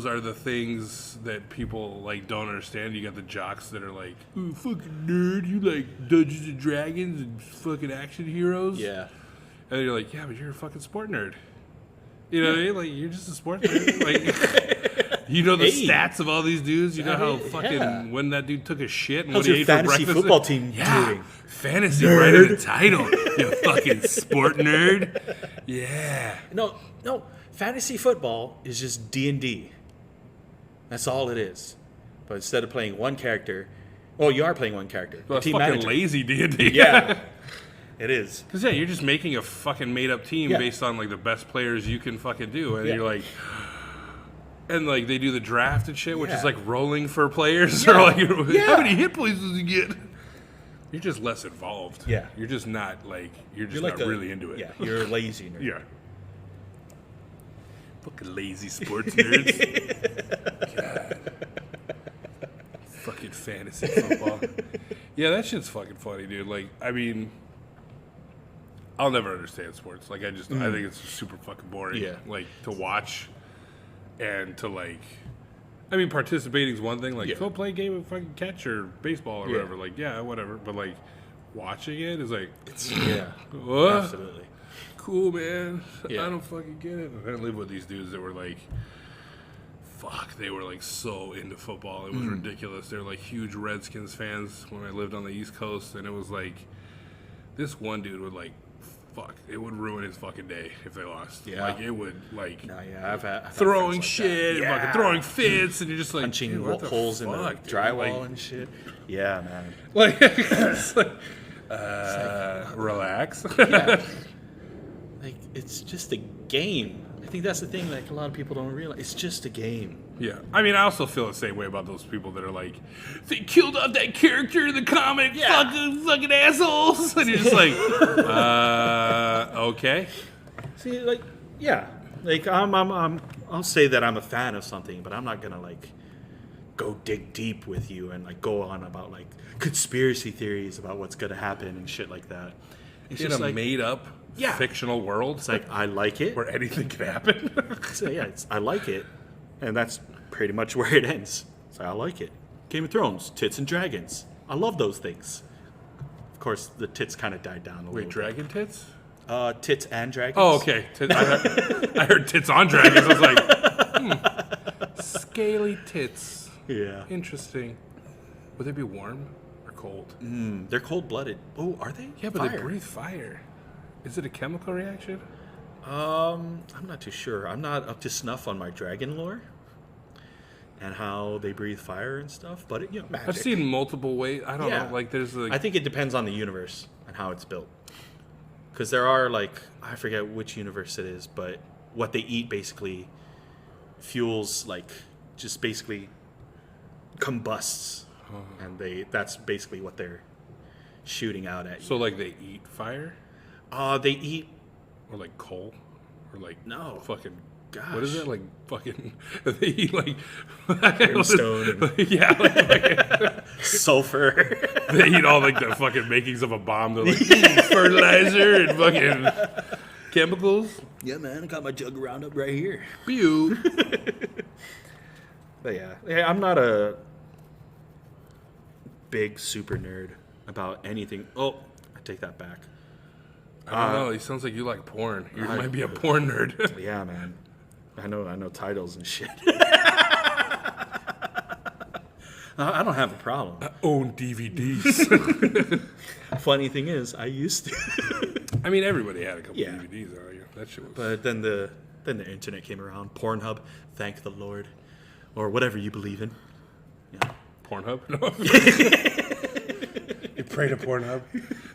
are the things that people like don't understand. You got the jocks that are like, ooh, fucking nerd, you like Dungeons and Dragons and fucking action heroes. Yeah. And you're like, yeah, but you're a fucking sport nerd. You know what I mean? Like, you're just a sport nerd. Like, you know the stats of all these dudes. You know how fucking when that dude took a shit and How's what he your ate for fantasy breakfast. football team doing? Fantasy right in the title. You fucking sport nerd. Yeah. No. Fantasy football is just D&D. That's all it is. But instead of playing one character, you are playing one character. Well, it's team fucking manager. lazy D&D. Yeah. It is. Because, yeah, you're just making a fucking made-up team based on, like, the best players you can fucking do. And you're like... And, like, they do the draft and shit, which is, like, rolling for players. Or, like, how many hit points does he get? You're just less involved. Yeah. You're just not, like... You're just You're like not really into it. Yeah, you're a lazy nerd. Yeah. Fucking lazy sports nerds. God. Fucking fantasy football. Yeah, that shit's fucking funny, dude. Like, I mean... I'll never understand sports. Like, I think it's super fucking boring. Yeah. Like, to watch and to, like... I mean, participating is one thing. Like, go play a game of fucking catch or baseball or whatever. Like, yeah, whatever. But, like, watching it is like... Absolutely. Cool, man. Yeah. I don't fucking get it. I live with these dudes that were, like... Fuck, they were, like, so into football. It was ridiculous. They were, like, huge Redskins fans when I lived on the East Coast. And it was, like... This one dude would, like... Fuck, it would ruin his fucking day if they lost. Yeah. Like, it would, like... No, yeah, I've had throwing friends shit, like fucking throwing fits, and you're just like... punching dude, what the holes in the fuck, dude? drywall Like, and shit. Yeah, man. like, it's like, relax. Yeah. Like, it's just a game. I think that's the thing, like, a lot of people don't realize. It's just a game. Yeah. I mean, I also feel the same way about those people that are like, they killed off that character in the comic, fucking assholes. And you're just like, okay. See, like, yeah. Like, I'll say that I'm a fan of something, but I'm not going to, like, go dig deep with you and, like, go on about, like, conspiracy theories about what's going to happen and shit like that. It's In just a like, made-up fictional world. it's like, I like it. where anything can happen. So, yeah, I like it. And that's pretty much where it ends. So I like it. Game of Thrones, tits and dragons. I love those things. Of course, the tits kind of died down a Wait, little dragon tits? bit. Tits and dragons. Oh, okay. I heard tits on dragons. I was like, scaly tits. Yeah. Interesting. Would they be warm or cold? They're cold-blooded. Oh, are they? Yeah, but Fire. they breathe fire. Is it a chemical reaction? I'm not too sure. I'm not up to snuff on my dragon lore and how they breathe fire and stuff. But magic. I've seen multiple ways. I don't know. Like, there's like... I think it depends on the universe and how it's built. Because there are, like, I forget which universe it is, but what they eat basically fuels, like, just basically combusts and that's basically what they're shooting out at you. So like they eat fire, They eat. or like coal, or like No. fucking. Gosh. What is it like? Fucking. They eat like Brimstone and yeah, like, sulfur. they eat all like the fucking makings of a bomb. They're like fertilizer and fucking chemicals. Yeah, man, I got my jug of Roundup right here. Pew. But yeah, I'm not a big super nerd about anything. Oh, I take that back. I don't know. It sounds like you like porn. You might be a porn nerd. Yeah, man. I know titles and shit. I don't have a problem. I own DVDs. Funny thing is, I used to. I mean, everybody had a couple Yeah. DVDs. That shit was. But then the internet came around. Pornhub, thank the Lord, or whatever you believe in. Yeah. Pornhub? No. You pray to Pornhub.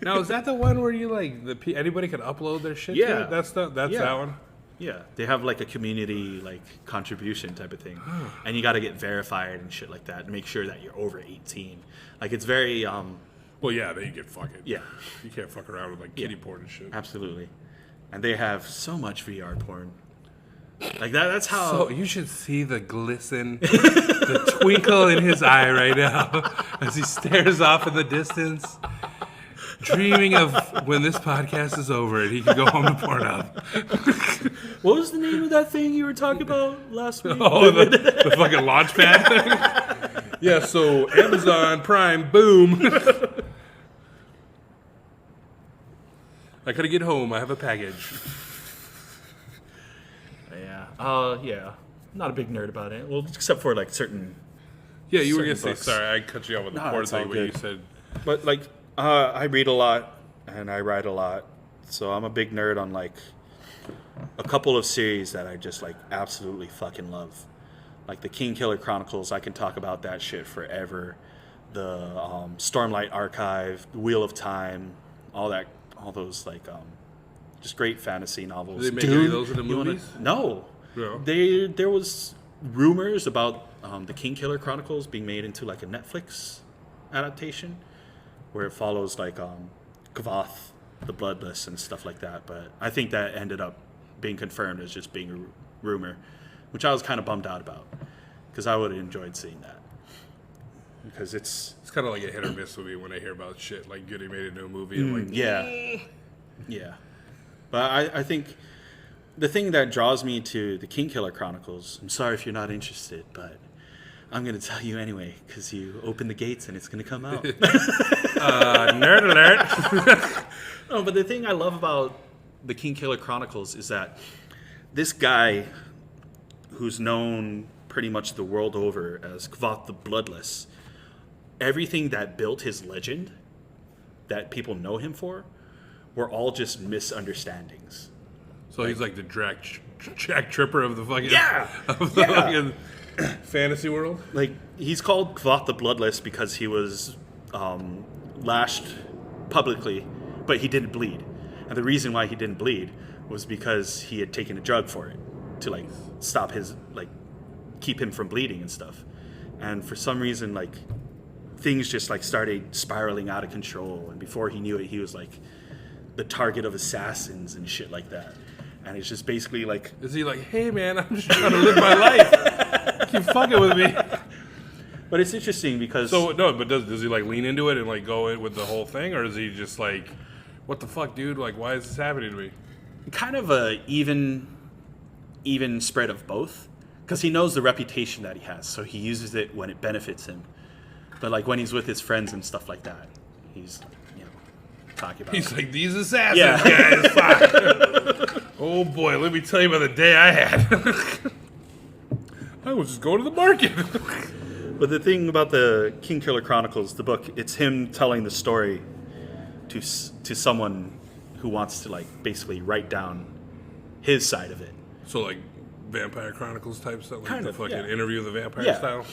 Now, is that the one where you like anybody could upload their shit? Yeah. To it? That's Yeah. that one. Yeah, they have like a community like contribution type of thing, and you got to get verified and shit like that and make sure that you're over 18. Like it's very Well, yeah, then you get fucking. Yeah. You can't fuck around with like kiddie porn and shit. absolutely, and they have so much VR porn. Like that's how. So you should see the glisten, the twinkle in his eye right now as he stares off in the distance, dreaming of when this podcast is over and he can go home to Pornhub. What was the name of that thing you were talking about last week? Oh, the fucking launch pad thing? Yeah, so Amazon Prime, boom. I gotta get home. I have a package. Yeah. Yeah. Not a big nerd about it. Well, except for like certain. Yeah, you were gonna Certain say, books. sorry, I cut you off with the No, porn it's all thing, but you good. said, But like, I read a lot and I write a lot, so I'm a big nerd on like a couple of series that I just like absolutely fucking love. Like the King Killer Chronicles, I can talk about that shit forever. The Stormlight Archive, The Wheel of Time, all those like just great fantasy novels. Did they make any of those into you wanna- movies? No. No. There was rumors about the King Killer Chronicles being made into like a Netflix adaptation, where it follows like Kvoth, the Bloodless, and stuff like that. But I think that ended up being confirmed as just being a rumor, which I was kind of bummed out about, because I would have enjoyed seeing that. Because it's kind of like a hit or miss with me when I hear about shit like getting made into a movie. I'm like, yeah. But I think the thing that draws me to the King Killer Chronicles, I'm sorry if you're not interested, but I'm going to tell you anyway, because you open the gates and it's going to come out. nerd alert. No, but the thing I love about the King Killer Chronicles is that this guy, who's known pretty much the world over as Kvoth the Bloodless, everything that built his legend, that people know him for, were all just misunderstandings. So he's like the Jack Tripper of the fucking fucking fantasy world. Like, he's called Kvoth the Bloodless because he was lashed publicly, but he didn't bleed. And the reason why he didn't bleed was because he had taken a drug for it to like stop his keep him from bleeding and stuff. And for some reason, like, things just like started spiraling out of control, and before he knew it, he was like the target of assassins and shit like that. And it's just basically like, Is he like, hey man, I'm just trying to live my life. Keep fucking with me. but it's interesting because So no, but does he like lean into it and like go in with the whole thing, or is he just like, what the fuck, dude? Like, why is this happening to me? kind of a even spread of both, because he knows the reputation that he has, so he uses it when it benefits him. But like when he's with his friends and stuff like that, he's talking about He's like, these assassins, Yeah. guys. Fuck. Oh boy, let me tell you about the day I had. I was just going to the market. But the thing about the King Killer Chronicles, the book, it's him telling the story to someone who wants to like basically write down his side of it. So like Vampire Chronicles type stuff, like Kind the of, fucking yeah. Interview with the Vampire Yeah. style.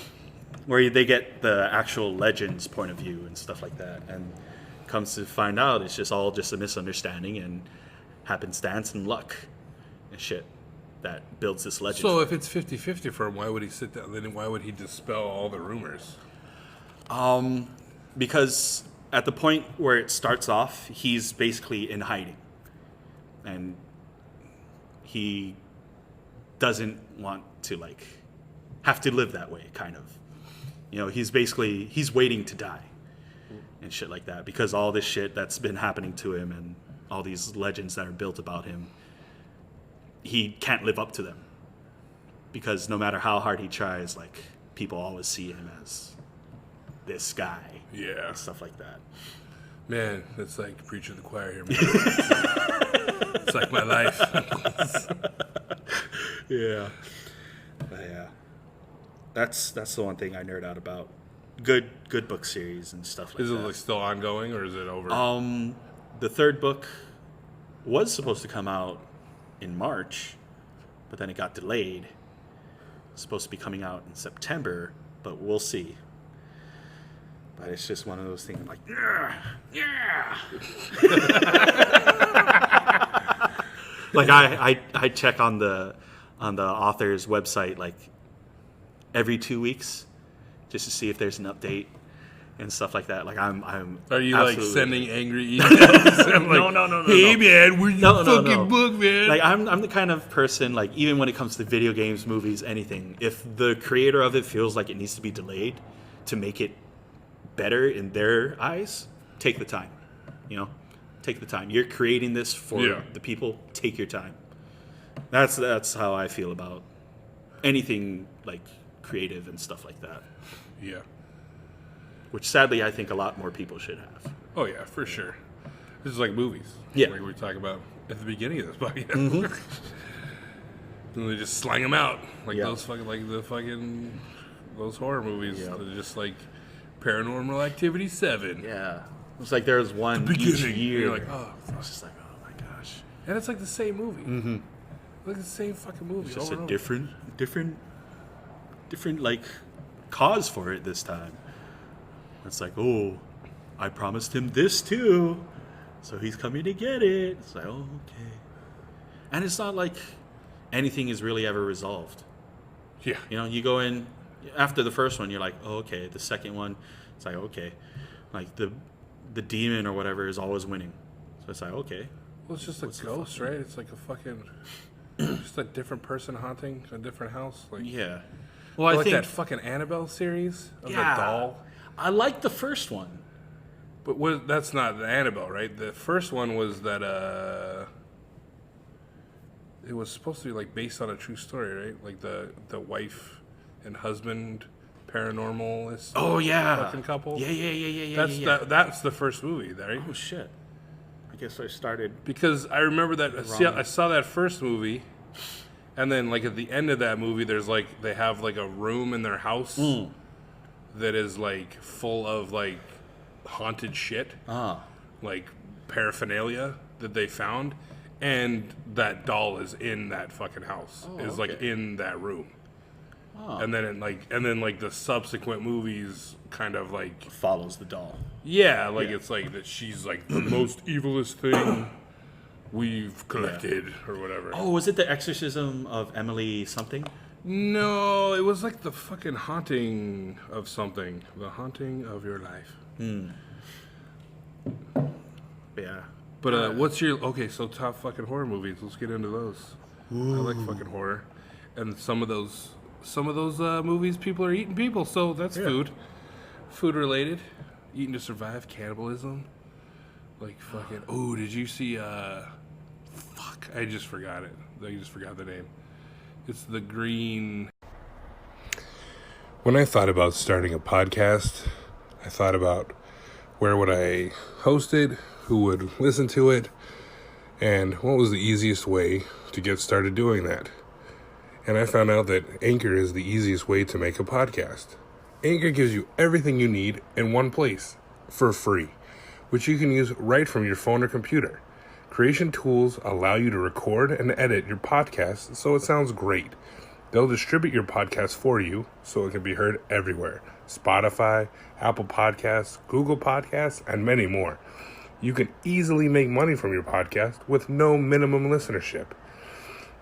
Where they get the actual legend's point of view and stuff like that, and comes to find out it's just all just a misunderstanding and happenstance and luck and shit that builds this legend. So if it's 50-50 for him, why would he sit down? Then why would he dispel all the rumors? Because at the point where it starts off, he's basically in hiding. And he doesn't want to, like, have to live that way, kind of. You know, he's waiting to die and shit like that because all this shit that's been happening to him and all these legends that are built about him, he can't live up to them. Because no matter how hard he tries, like, people always see him as this guy. Yeah. And stuff like that. Man, it's like preaching to the choir here, man. It's like my life. Yeah. But yeah. That's the one thing I nerd out about. Good book series and stuff like that. Is it like still ongoing or is it over? The third book was supposed to come out in March, but then it got delayed. It's supposed to be coming out in September, but we'll see. But it's just one of those things. I'm like, yeah. Like I check on the author's website like every 2 weeks just to see if there's an update and stuff like that. Like I'm. Are you like sending angry emails? Like, no. Hey man, where's your fucking book, man? Like I'm the kind of person, like, even when it comes to video games, movies, anything, if the creator of it feels like it needs to be delayed to make it better in their eyes, take the time. You know, take the time. You're creating this for the people. Take your time. That's how I feel about anything like creative and stuff like that. Yeah. Which sadly I think a lot more people should have. Oh yeah, for sure. This is like movies. Yeah. Like we talk about at the beginning of this podcast. Mm-hmm. And they just slang them out like Yeah. those horror movies. Yeah. They're just like Paranormal Activity 7. Yeah. It's like there's one The each beginning. year. You're like, oh, It's just like, oh my gosh. and it's like the same movie. Mm-hmm. Like the same fucking movie. It's just over a and different like cause for it this time. It's like, oh, I promised him this too, so he's coming to get it. It's like, oh, okay. And it's not like anything is really ever resolved. Yeah. You know, you go in after the first one, you're like, oh, okay. The second one, it's like, okay. Like the demon or whatever is always winning. So it's like, okay. Well, it's just a ghost, right? It's like a fucking, just a different person haunting a different house. Like, Yeah. Well, I like think that fucking Annabelle series of the doll. I like the first one. But that's not the Annabelle, right? The first one was that it was supposed to be like based on a true story, right? Like the wife and husband paranormalist. Oh yeah, fucking couple. Yeah. That's the first movie, right? Oh shit. I guess I started. Because I remember that I saw that first movie, and then like at the end of that movie, there's like they have like a room in their house that is like full of like haunted shit, like paraphernalia that they found, and that doll is in that fucking house. Like in that room. And then the subsequent movies kind of like follows the doll. Yeah, like it's like that she's like the most evilest thing we've collected or whatever. Oh, was it the exorcism of Emily something? No, it was like the fucking haunting of something. The haunting of your life. Yeah. But what's your so top fucking horror movies? Let's get into those. Ooh. I like fucking horror, and some of those movies, people are eating people, so that's food related. Eating to survive, cannibalism, like fucking. Oh, did you see? Fuck, I just forgot it. I just forgot the name. It's the green. When I thought about starting a podcast, I thought about where would I host it, who would listen to it, and what was the easiest way to get started doing that. And I found out that Anchor is the easiest way to make a podcast. Anchor gives you everything you need in one place for free, which you can use right from your phone or computer. Creation tools allow you to record and edit your podcast so it sounds great. They'll distribute your podcast for you so it can be heard everywhere. Spotify, Apple Podcasts, Google Podcasts, and many more. You can easily make money from your podcast with no minimum listenership.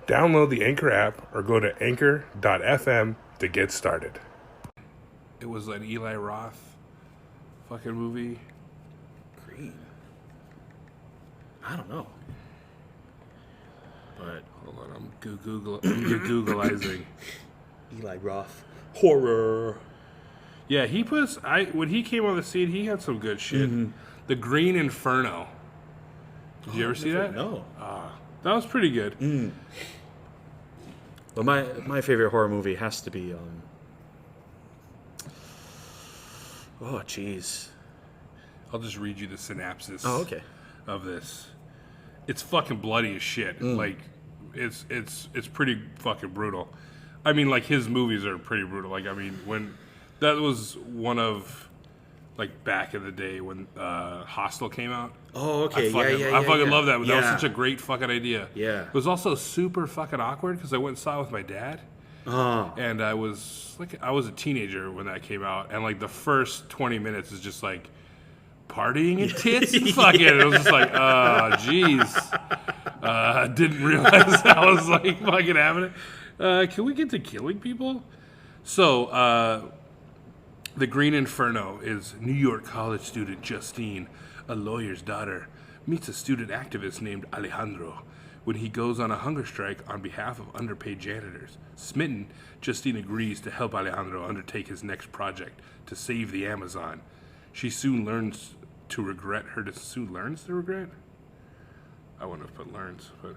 Download the Anchor app or go to anchor.fm to get started. It was an Eli Roth fucking movie. Green. I don't know. But Hold on, I'm Googleizing. Eli Roth. Horror. Yeah, when he came on the scene, he had some good shit. The Green Inferno. Did you ever see that? No. That was pretty good. But my favorite horror movie has to be oh jeez. I'll just read you the synopsis. Oh, okay. Of this. It's fucking bloody as shit. Like it's pretty fucking brutal. I mean, like his movies are pretty brutal. Like I mean, when that was one of like back in the day when Hostel came out. Oh, okay. I fucking love that. Yeah. That was such a great fucking idea. Yeah. It was also super fucking awkward because I went and saw it with my dad. Oh. And I was a teenager when that came out, and like the first 20 minutes is just like partying and tits and fucking. It was just like, oh, jeez. Didn't realize I was like fucking having it. Can we get to killing people? So, the Green Inferno is New York college student Justine, a lawyer's daughter, meets a student activist named Alejandro when he goes on a hunger strike on behalf of underpaid janitors. Smitten, Justine agrees to help Alejandro undertake his next project to save the Amazon. She soon learns to regret her I wouldn't have put learns, but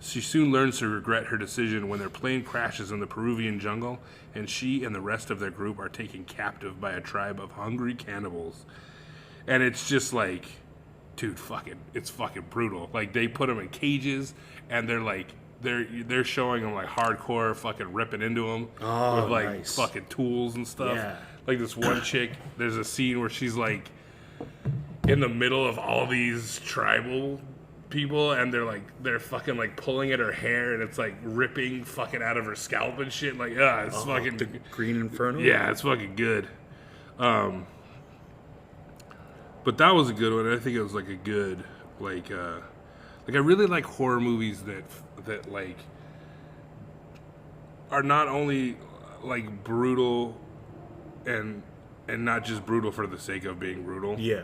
she soon learns to regret her decision when their plane crashes in the Peruvian jungle, and she and the rest of their group are taken captive by a tribe of hungry cannibals. And it's just like, dude, it's fucking brutal. Like they put them in cages, and they're showing them like hardcore fucking ripping into them with like nice. fucking tools and stuff. Yeah. Like this one chick, there's a scene where she's like in the middle of all these tribal people, and they're fucking like pulling at her hair, and it's like ripping fucking out of her scalp and shit. Like, it's fucking the Green Inferno. Yeah, it's fucking good. But that was a good one. I think it was like a good like I really like horror movies that like are not only like brutal and not just brutal for the sake of being brutal. Yeah.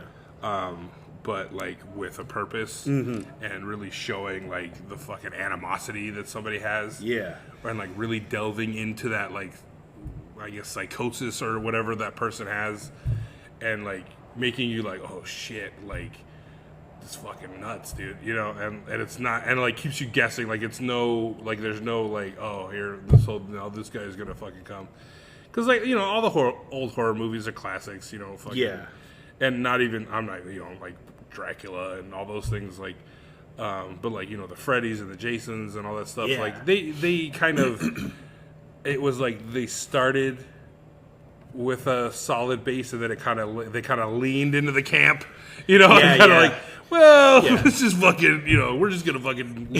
But like with a purpose and really showing like the fucking animosity that somebody has. Yeah. And like really delving into that like I guess psychosis or whatever that person has, and like making you like, oh shit, like it's fucking nuts, dude. You know, and it's not, and like keeps you guessing. Like it's no, like there's no like, oh here this guy is gonna fucking come, because like you know all the old horror movies are classics. You know, fucking, Yeah. And not even I'm not like Dracula and all those things like. But like, you know, the Freddys and the Jasons and all that stuff, Yeah. like they kind of, it was like they started with a solid base, and then they kind of leaned into the camp, you know, Yeah, and kind of yeah. like, well, Yeah. let's just fucking, you know, we're just gonna fucking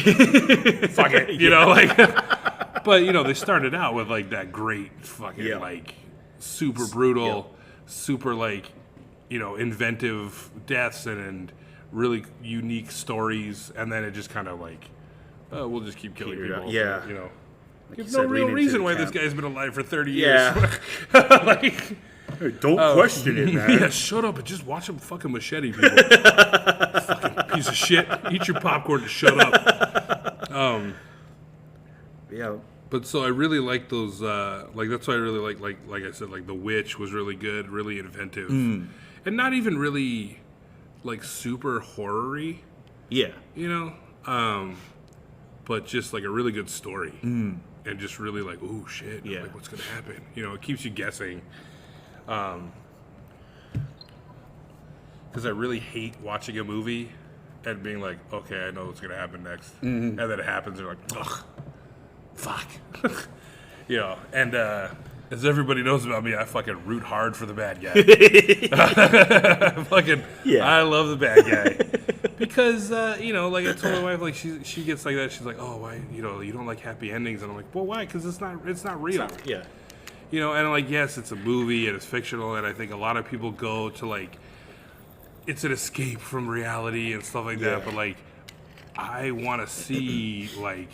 fuck it, you know, like, but you know, they started out with like that great fucking Yeah. like super brutal, super like, you know, inventive deaths and really unique stories, and then it just kind of like, we'll just keep killing Petered out. people. Yeah. You know, you there's no said, real lean into reason the why this camp. guy's been alive for 30 Yeah. years. Like, Hey, don't question it, man. yeah, shut up and just watch him fucking machete people. Fucking piece of shit. Eat your popcorn and shut up. Yeah. But so I really like those, like that's why I really like I said, like The Witch was really good, really inventive. And not even really like super horror-y, Yeah. you know? But just like a really good story. And just really like, oh shit, Yeah. like what's gonna happen? You know, it keeps you guessing. Because I really hate watching a movie and being like, okay, I know what's gonna happen next. And then it happens, and you're like, ugh, fuck. You know, and as everybody knows about me, I fucking root hard for the bad guy. Fucking, Yeah. I love the bad guy. Because, you know, like I told my wife, like she gets like that. She's like, oh, why, you know, you don't like happy endings? And I'm like, well, why? Because it's not real. Yeah. You know, and like, yes, it's a movie and it's fictional, and I think a lot of people go to like, it's an escape from reality and stuff like that. But like, I want to see like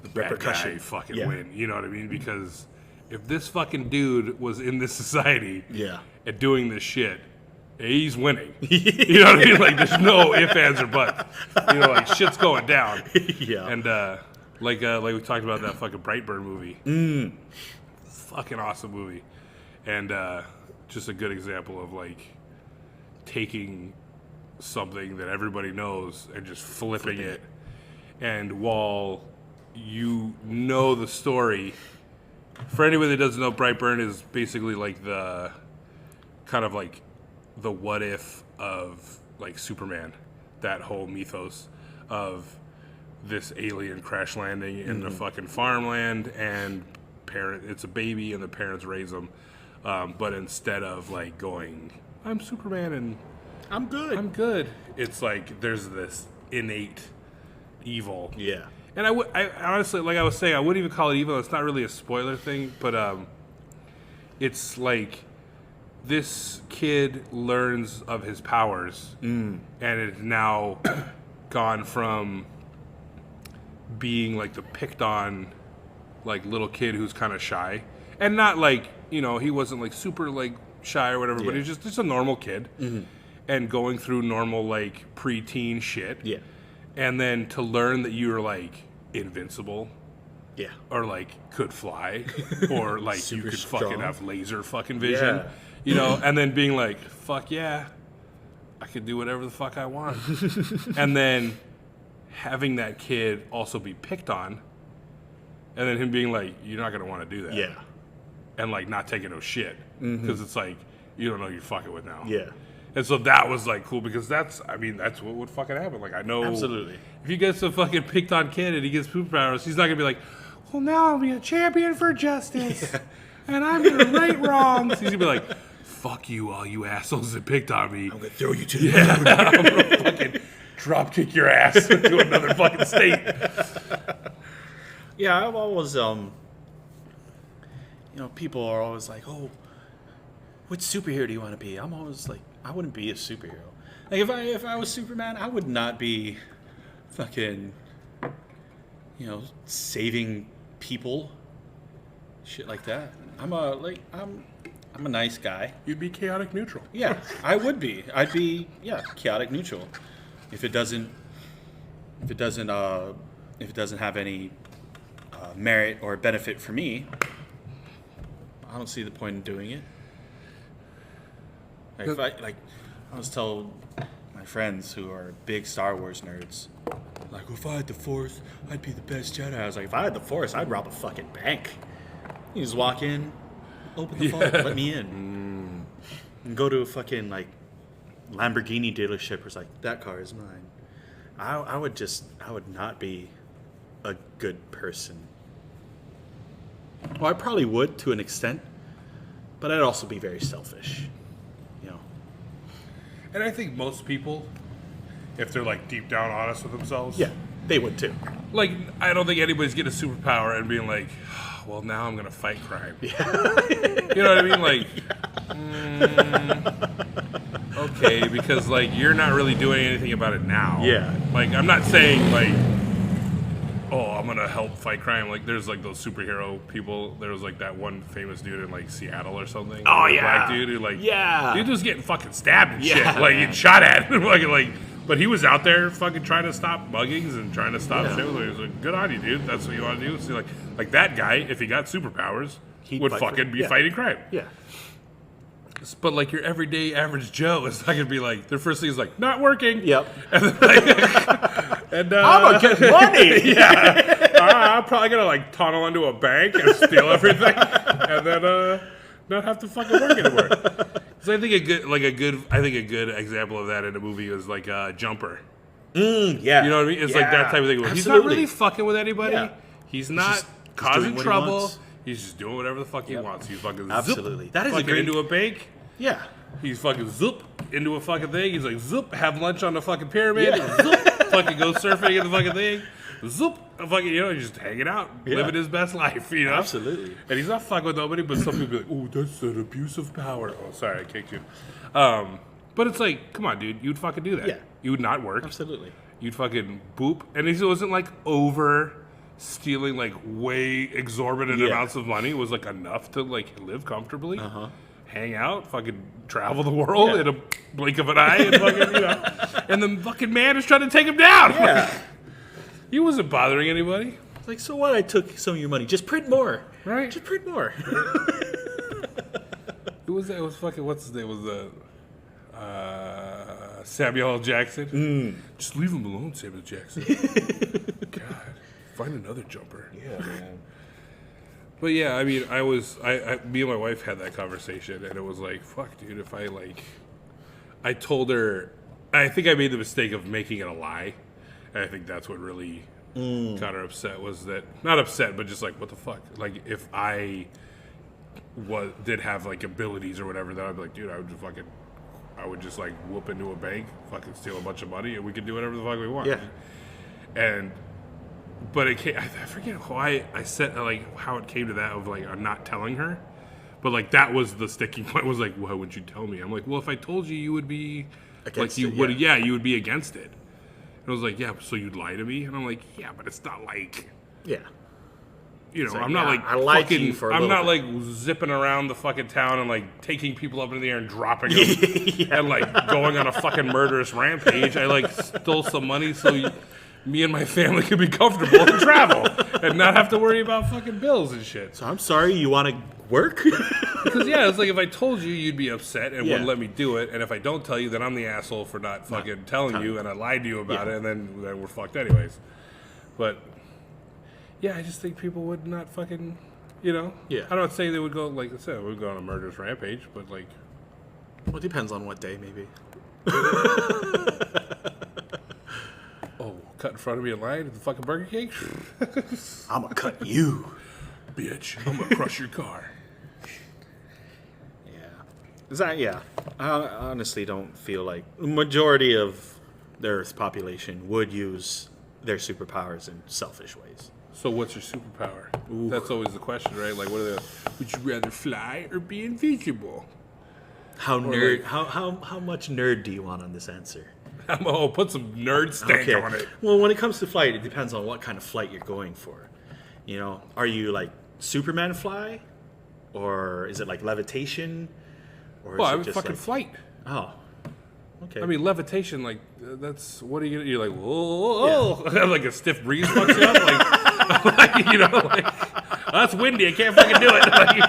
the bad Repercussion. guy fucking Yeah. win. You know what I mean? Because if this fucking dude was in this society Yeah. and doing this shit, he's winning. You know what I mean? Like, there's no ifs, ands, or buts. You know, like, shit's going down. Yeah. And, like we talked about that fucking Brightburn movie. Fucking awesome movie. And, just a good example of, like, taking something that everybody knows and just flipping it. And while you know the story, for anybody that doesn't know, Brightburn is basically like the kind of like the what if of like Superman, that whole mythos of this alien crash landing in the fucking farmland, and it's a baby and the parents raise them, but instead of like going, I'm Superman and I'm good. It's like there's this innate evil. Yeah. And I honestly, like I was saying, I wouldn't even call it evil. It's not really a spoiler thing, but it's like this kid learns of his powers, and it's now gone from being like the picked on, like little kid who's kind of shy, and not like, you know, he wasn't like super like shy or whatever, but he's just a normal kid, and going through normal like preteen shit. Yeah. And then to learn that you were like invincible, Yeah. or like could fly, or like you could strong. fucking have laser fucking vision, Yeah. you know, and then being like, fuck yeah, I could do whatever the fuck I want. And then having that kid also be picked on, and then him being like, you're not going to want to do that. Yeah. And like not taking no shit, because it's like, you don't know who you're fucking with now. Yeah. And so that was like cool, because that's what would fucking happen. Like, I know Absolutely. if you get some fucking picked on kid and he gets superpowers, he's not gonna be like, well, now I'll be a champion for justice, and I'm gonna right wrongs. He's gonna be like, fuck you, all you assholes that picked on me. I'm gonna throw you to the moon. I'm gonna fucking drop kick your ass to another fucking state. Yeah, I've always, you know, people are always like, oh, which superhero do you want to be? I'm always like, I wouldn't be a superhero. Like, if I was Superman, I would not be fucking, you know, saving people, shit like that. I'm a nice guy. You'd be chaotic neutral. Yeah, I would be. I'd be, chaotic neutral. If it doesn't have any merit or benefit for me, I don't see the point in doing it. Like, I always tell my friends who are big Star Wars nerds, like, if I had the Force, I'd be the best Jedi. I was like, if I had the Force, I'd rob a fucking bank. You just walk in, open the vault, let me in. And go to a fucking, like, Lamborghini dealership where it's like, that car is mine. I would not be a good person. Well, I probably would to an extent, but I'd also be very selfish. You know. And I think most people, if they're like deep down honest with themselves, Yeah, they would too. like, I don't think anybody's getting a superpower and being like, well, now I'm gonna fight crime. Yeah. You know what I mean? Like, okay, because like you're not really doing anything about it now. Yeah. Like, I'm not saying like, oh, I'm gonna help fight crime. Like, there's like those superhero people. There was like that one famous dude in like Seattle or something. Oh, like, yeah. black dude who like, Yeah. dude was getting fucking stabbed and Yeah, shit. Like, man. and shot at. like, but he was out there fucking trying to stop muggings and trying to stop shit. He was like, good on you, dude. That's what you want to do. So like that guy, if he got superpowers, He'd would fight fucking for- be yeah. fighting crime. Yeah. But like your everyday average Joe is not gonna be like, their first thing is like, not working. Yep. And I'm gonna get money. I'm probably gonna like tunnel into a bank and steal everything, and then not have to fucking work anymore. So I think a good example of that in a movie is like Jumper. Yeah. You know what I mean? It's like that type of thing. Where he's not Absolutely. really fucking with anybody. Yeah. He's not just causing doing what he trouble. wants. He's just doing whatever the fuck he wants. He's fucking Absolutely. Zoop, That is a fucking great- into a bank. Yeah. He's fucking zoop into a fucking thing. He's like zoop, have lunch on the fucking pyramid. Yeah. Zoop, fucking go surfing in the fucking thing. Zoop, fucking, you know, he's just hanging out, living his best life, you know? Absolutely. And he's not fucking with nobody, but some people be like, oh, that's an abuse of power. Oh, sorry, I kicked you. But it's like, come on, dude, you'd fucking do that. Yeah. You would not work. Absolutely. You'd fucking boop. And it wasn't like over stealing like way exorbitant Yeah. amounts of money. It was like enough to like live comfortably. hang out, fucking travel the world in a blink of an eye, and fucking, you know, and the fucking man is trying to take him down. Yeah. He wasn't bothering anybody. It's like, so what? I took some of your money. Just print more. Right. Just print more. Who was that? It was fucking, what's his name? It was Samuel L. Jackson. Just leave him alone, Samuel Jackson. God, find another jumper. Yeah, man. But yeah, I mean, me and my wife had that conversation, and it was like, fuck, dude, if I told her, I think I made the mistake of making it a lie, and I think that's what really got her upset, was that, not upset, but just like, what the fuck? Like, if I did have, like, abilities or whatever, then I'd be like, dude, I would just, like, whoop into a bank, fucking steal a bunch of money, and we could do whatever the fuck we want. Yeah. But it came, I forget why I said, like, how it came to that of, like, I'm not telling her. But, like, that was the sticking point, was like, why wouldn't you tell me? I'm like, well, if I told you, you would be, Against like, you it, would, you would be against it. And I was like, yeah, so you'd lie to me? And I'm like, yeah, but it's not like, Yeah. you know, like, I'm not, yeah, like, I lied to fucking, you for a I'm little not, bit. like, zipping around the fucking town and, like, taking people up into the air and dropping them and, like, going on a fucking murderous rampage. I, like, stole some money so me and my family could be comfortable and travel and not have to worry about fucking bills and shit. So I'm sorry, you want to work? Because, yeah, it's like, if I told you, you'd be upset and Yeah. wouldn't let me do it. And if I don't tell you, then I'm the asshole for not fucking telling you, and I lied to you about it, and then we're fucked anyways. But, yeah, I just think people would not fucking, you know? Yeah. I'm not saying they would go, like I said, we would go on a murderous rampage, but, like... Well, it depends on what day, maybe. Oh, cut in front of me in line at the fucking Burger King? I'm going to cut you. Bitch, I'm gonna crush your car. Yeah. I honestly don't feel like the majority of the Earth's population would use their superpowers in selfish ways. So what's your superpower? That's always the question, right? Like, what are the... Would you rather fly or be invisible? How nerd? How much nerd do you want on this answer? Oh, put some nerd stank on it. Well, when it comes to flight, it depends on what kind of flight you're going for. You know, are you like Superman fly, or is it like levitation, or Well, is I it would just fucking like, flight. Oh, okay. I mean, levitation, like, that's... What are you gonna... You're like, whoa, like a stiff breeze fucks you up? Like, you know, like... Oh, that's windy, I can't fucking do it. Like,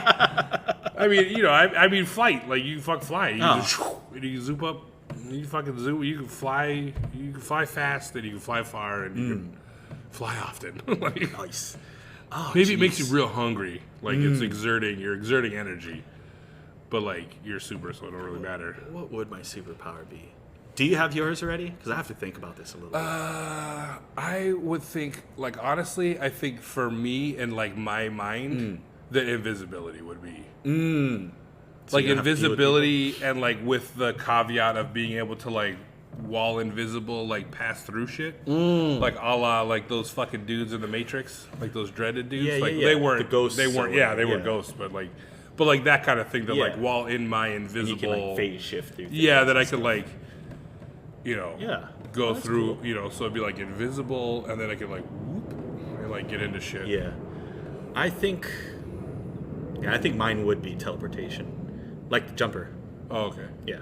I mean, you know, I mean flight. Like, you fuck fly. You just... And you zoom up. You fucking zoom. You can fly fast, and you can fly far, and you can fly often. Like, Nice. Oh, maybe it makes jeez. you real hungry. Like, you're exerting energy. But, like, you're super, so it don't really matter. What would my superpower be? Do you have yours already? Because I have to think about this a little bit. I would think, like, honestly, I think for me and, like, my mind, that invisibility would be. So Like, you don't have to deal with invisibility and, like, with the caveat of being able to, like, while invisible, like, pass through shit. Like, a la, like, those fucking dudes in the Matrix. Like, those dreaded dudes. Yeah, like, yeah. they weren't... The ghosts They weren't... or Yeah, they whatever, were yeah. ghosts, but, like, that kind of thing that, Yeah. like, while in my And invisible... you can like phase shift through. Yeah, things that I and could, stuff. like, you know... Yeah. Go Oh, that's through, cool. you know, so it'd be like invisible, and then I could like whoop and like get into shit. Yeah, I think mine would be teleportation, like the jumper. Oh, okay. Yeah.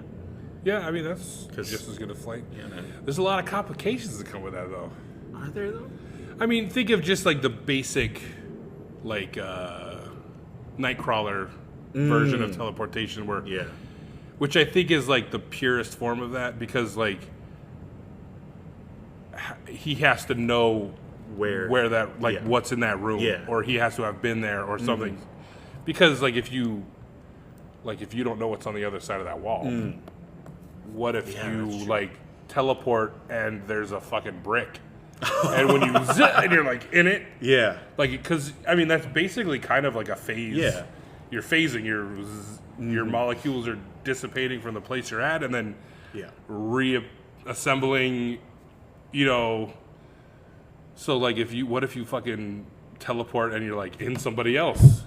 Yeah, I mean that's 'Cause- just as good a flight. Yeah, man. There's a lot of complications that come with that, though. Are there though? I mean, think of just like the basic, like Nightcrawler version of teleportation, where Yeah. which I think is like the purest form of that, because like he has to know Where that, like, yeah. what's in that room, Yeah. or he has to have been there or something. Because like if you don't know what's on the other side of that wall, what if Yeah, you that's true. like teleport and there's a fucking brick, and when you zip and you're like in it, Yeah. like, because I mean that's basically kind of like a phase. Yeah. You're phasing, your molecules are dissipating from the place you're at, and then Yeah. reassembling, you know. So like what if you fucking teleport and you're like in somebody else?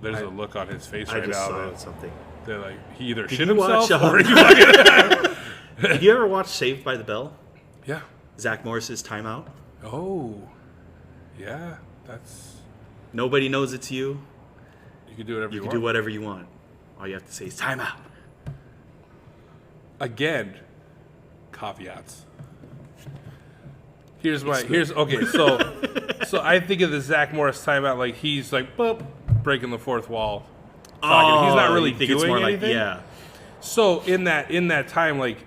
There's a look on his face I right just now saw that something. they're like, he either Did shit you himself watch, or he fucking... Did you ever watch Saved by the Bell? Yeah. Zach Morris's Timeout. Oh. Yeah. That's... Nobody knows it's you. You can do whatever you You can want. do whatever you want. all you have to say is time out. Again, caveats. Okay. So I think of the Zach Morris timeout like he's like boop, breaking the fourth wall. Talking. He's not really doing more anything. yeah. So in that time, like,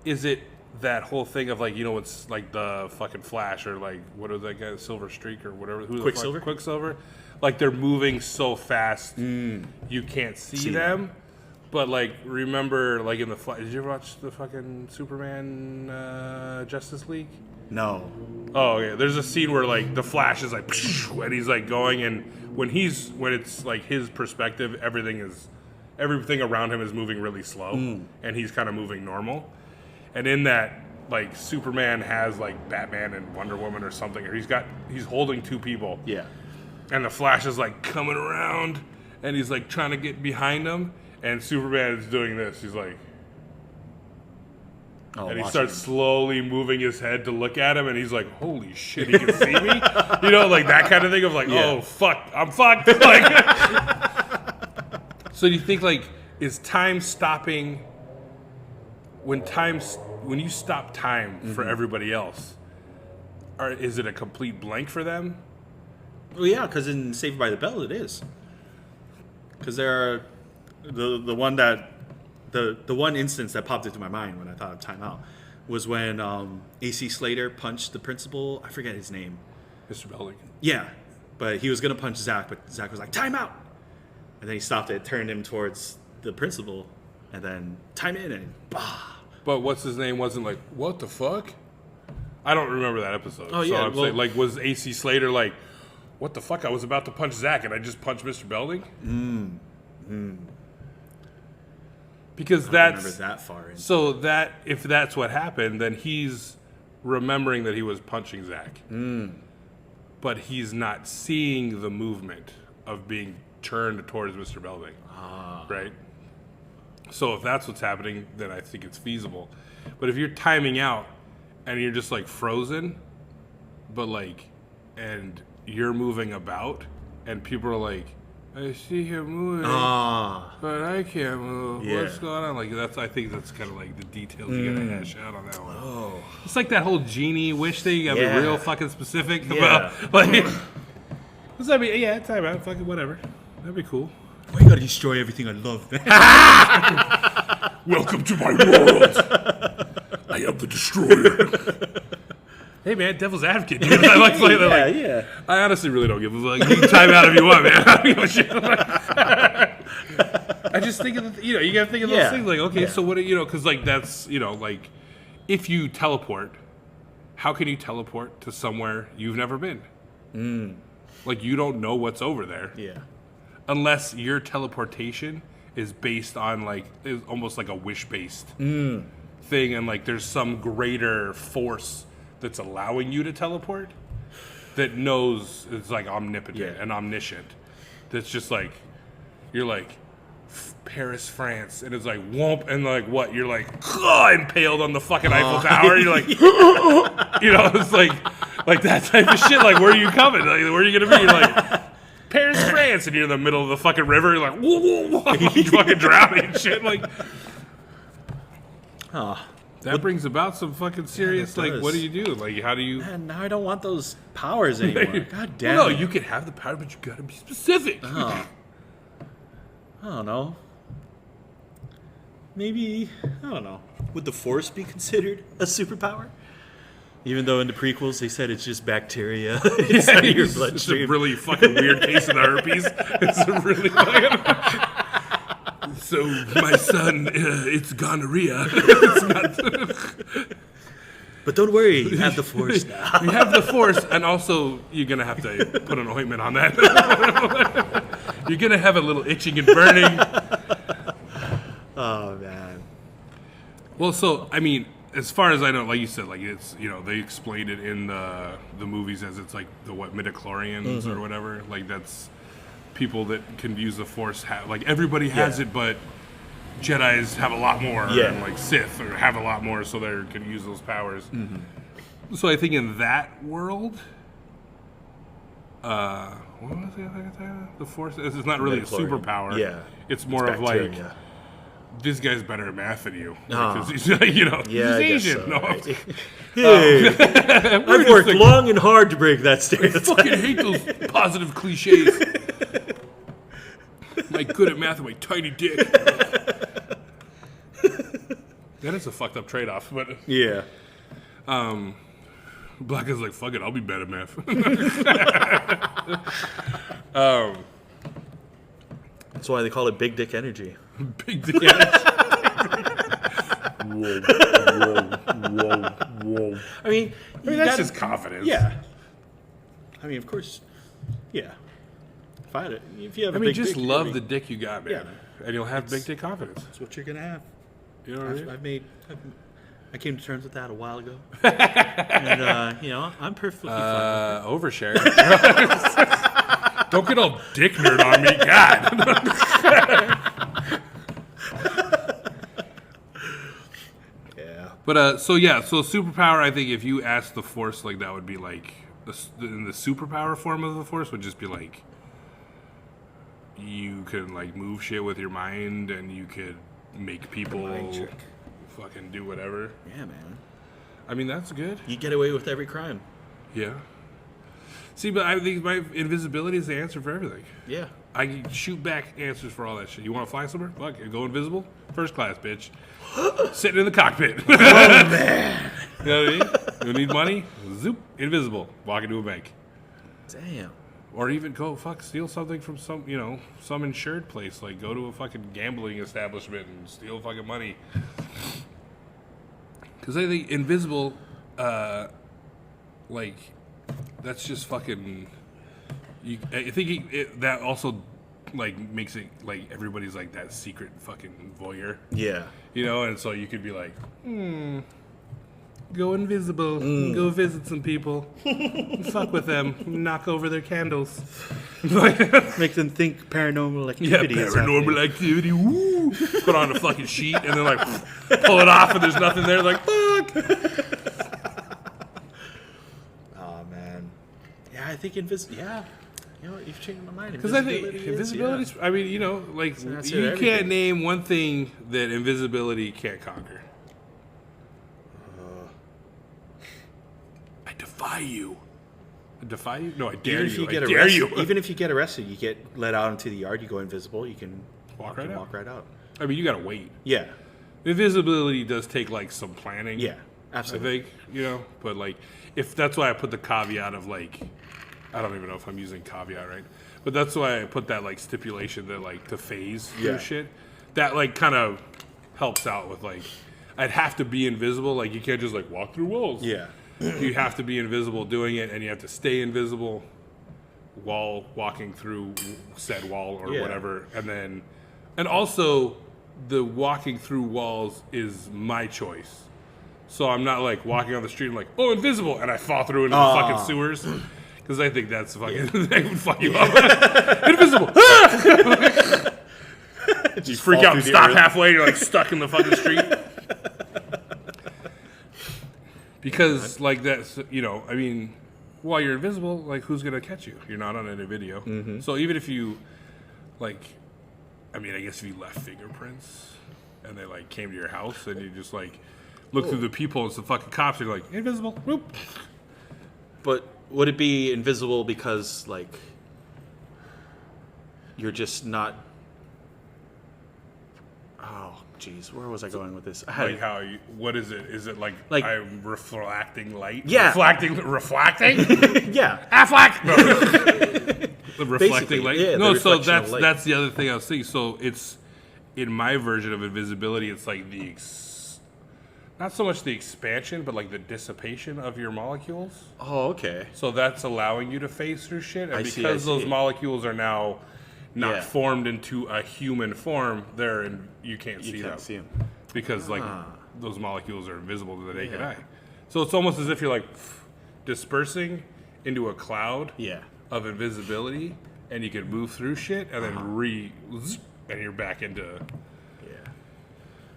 is it that whole thing of like, you know, it's like the fucking Flash or like what is that guy, Silver Streak or whatever? Who's Quicksilver? Quicksilver. Like they're moving so fast, you can't see them. But like, remember, like in the Flash, did you ever watch the fucking Superman Justice League? No. Oh, okay. There's a scene where like the Flash is like, and he's like going, and when it's like his perspective, everything around him is moving really slow, and he's kind of moving normal. And in that, like Superman has like Batman and Wonder Woman or something, or he's holding two people. Yeah. And the Flash is like coming around, and he's like trying to get behind him, and Superman is doing this. He's like. And he starts slowly moving his head to look at him, and he's like, holy shit, he can see me? You know, like that kind of thing of like, oh, fuck, I'm fucked. Like, so do you think, like, is time stopping when you stop time for everybody else, or is it a complete blank for them? Well, yeah, because in Saved by the Bell it is. Because there are the one instance that popped into my mind when I thought of timeout was when AC Slater punched the principal. I forget his name. Mr. Belding. Yeah, but he was gonna punch Zach, but Zach was like timeout, and then he stopped it, turned him towards the principal, and then time in and bah. But what's his name wasn't like, what the fuck? I don't remember that episode. Oh, yeah, So I'm saying, like, was AC Slater like, what the fuck? I was about to punch Zach and I just punched Mr. Belding? Because I that's... remember that far in. So that, if that's what happened, then he's remembering that he was punching Zach. But he's not seeing the movement of being turned towards Mr. Belding. Right? So if that's what's happening, then I think it's feasible. But if you're timing out and you're just like frozen, but like, and you're moving about, and people are like, I see him moving, but I can't move. Yeah. What's going on? Like I think that's kind of like the details you gotta hash out on that one. Oh. It's like that whole genie wish thing. You gotta be real fucking specific Yeah. about like. Does that mean time out? Fucking whatever. That'd be cool. Why you gotta destroy everything I love, man? Welcome to my world. I am the destroyer. Hey man, devil's advocate. Dude. I like playing that. Like, yeah. I honestly really don't give a fuck. You can time out if you want, man. I don't give a shit. I just think of you gotta think of those things. Like, okay, so what? Because like that's like, if you teleport, how can you teleport to somewhere you've never been? Like you don't know what's over there. Yeah. Unless your teleportation is based on like is almost like a wish-based thing, and like there's some greater force that's allowing you to teleport that knows it's like omnipotent and omniscient. That's just like you're like Paris, France, and it's like whoomp, and like what? You're like impaled on the fucking Eiffel Tower. You're like it's like that type of shit. Like where are you coming? Like where are you gonna be? You're like Paris, France, and you're in the middle of the fucking river. You're like, whoa, whoa, whoa, you fucking drowning and shit. Like, that brings about some fucking serious. Like, what do you do? Like, how do you? Man, now I don't want those powers anymore. God damn. Well, no, you can have the power, but you gotta be specific. I don't know. Maybe I don't know. Would the Force be considered a superpower? Even though in the prequels they said it's just bacteria inside your It's bloodstream. a really fucking weird case of the herpes. It's a really fucking... So, my son, it's gonorrhea. It's not... But don't worry, you have the Force now. You have the Force, and also you're going to have to put an ointment on that. You're going to have a little itching and burning. Oh, man. Well, so, I mean... As far as I know, like you said, like it's they explained it in the movies as it's like the midichlorians or whatever. Like that's people that can use the Force. Like everybody has it, but Jedi's have a lot more, and like Sith or have a lot more, so they can use those powers. So I think in that world, What was the other thing? The force. This is not really a Midichlorian. superpower. Yeah. It's more of like Bacteria. this guy's better at math than you Ah. because he's he's Yeah, I guess Asian. so, No, right? Hey, I've worked long and hard to break that I stereotype. fucking hate those positive cliches. I'm like good at math with my tiny dick. That is a fucked up trade-off, but Yeah. Black guy's like, fuck it, I'll be bad at math. That's why they call it big dick energy. Big dick energy. Whoa. I mean, That's just confidence. Yeah. I mean, of course. Yeah. If you have I a mean, big just dick, love the dick you got, man. Yeah. And you'll have big dick confidence. That's what you're gonna have. You know what I mean? I came to terms with that a while ago, and I'm perfectly fine. Overshare. Don't get all dick nerd on me, God. Yeah. But so superpower. I think if you ask the Force, like that would be like in the superpower form of the Force would just be like you could like move shit with your mind, and you could make people Mind trick. fucking do whatever. Yeah, man. I mean, that's good. You get away with every crime. Yeah. See, but I think my invisibility is the answer for everything. Yeah. I can shoot back answers for all that shit. You want to fly somewhere? Fuck it. Go invisible. First class, bitch. Sitting in the cockpit. Oh, Man. You know what I mean? You need money? Zoop. Invisible. Walk into a bank. Damn. Or even go steal something from some insured place. Like go to a fucking gambling establishment and steal fucking money. Because I think invisible, like, that's just fucking. I think that also, like, makes it like everybody's like that secret fucking voyeur. Yeah. And so you could be like, go invisible, go visit some people, fuck with them, knock over their candles. Make them think paranormal activity is paranormal activity, woo! Put on a fucking sheet and then like pull it off and there's nothing there, like, fuck! Oh, man. Yeah, I think yeah. You know what? You've changed my mind. Because I think invisibility, I mean, like, That's you everything. can't name one thing that invisibility can't conquer. I defy you. I defy you? No, I dare Even if you get I dare arrested, you. even if you get arrested, you get let out into the yard. You go invisible. You can Walk right out. Walk right out. I mean, you gotta wait. Yeah. Invisibility does take, like, some planning. Yeah. I Absolutely. think, but, like, if that's why I put the caveat of, like, I don't even know if I'm using caveat right, but that's why I put that, like, stipulation that, like, to phase through shit. That, like, kind of helps out with, like, I'd have to be invisible. Like, you can't just, like, walk through walls. Yeah. You have to be invisible doing it, and you have to stay invisible while walking through said wall or whatever. And also, the walking through walls is my choice. So I'm not, like, walking on the street and, like, oh, invisible, and I fall through into the fucking sewers. Because I think that's fucking, that would fuck you up. Invisible! You freak out and stop halfway, you're, like, stuck in the fucking street. Because, like, that's, I mean, while you're invisible, like, who's going to catch you? You're not on any video. Mm-hmm. So even if you, like, I mean, I guess if you left fingerprints and they, like, came to your house and you just, like, look through the people and some fucking cops, you're like, invisible, whoop. But would it be invisible because, like, you're just not... Oh, jeez, where was I going with this? Like what is it? Is it like I'm reflecting light? Yeah. Reflecting? Yeah. Affleck! No. The reflecting Basically, light? yeah, No, the so reflection of light. that's the other thing I was thinking. So it's, in my version of invisibility, it's like not so much the expansion, but like the dissipation of your molecules. Oh, okay. So that's allowing you to phase through shit. And I because see. those molecules are now not Yeah. formed into a human form, you can't see them. see them. Because like those molecules are invisible to the naked eye. So it's almost as if you're like dispersing into a cloud Yeah. of invisibility, and you can move through shit, and then and you're back into. Yeah.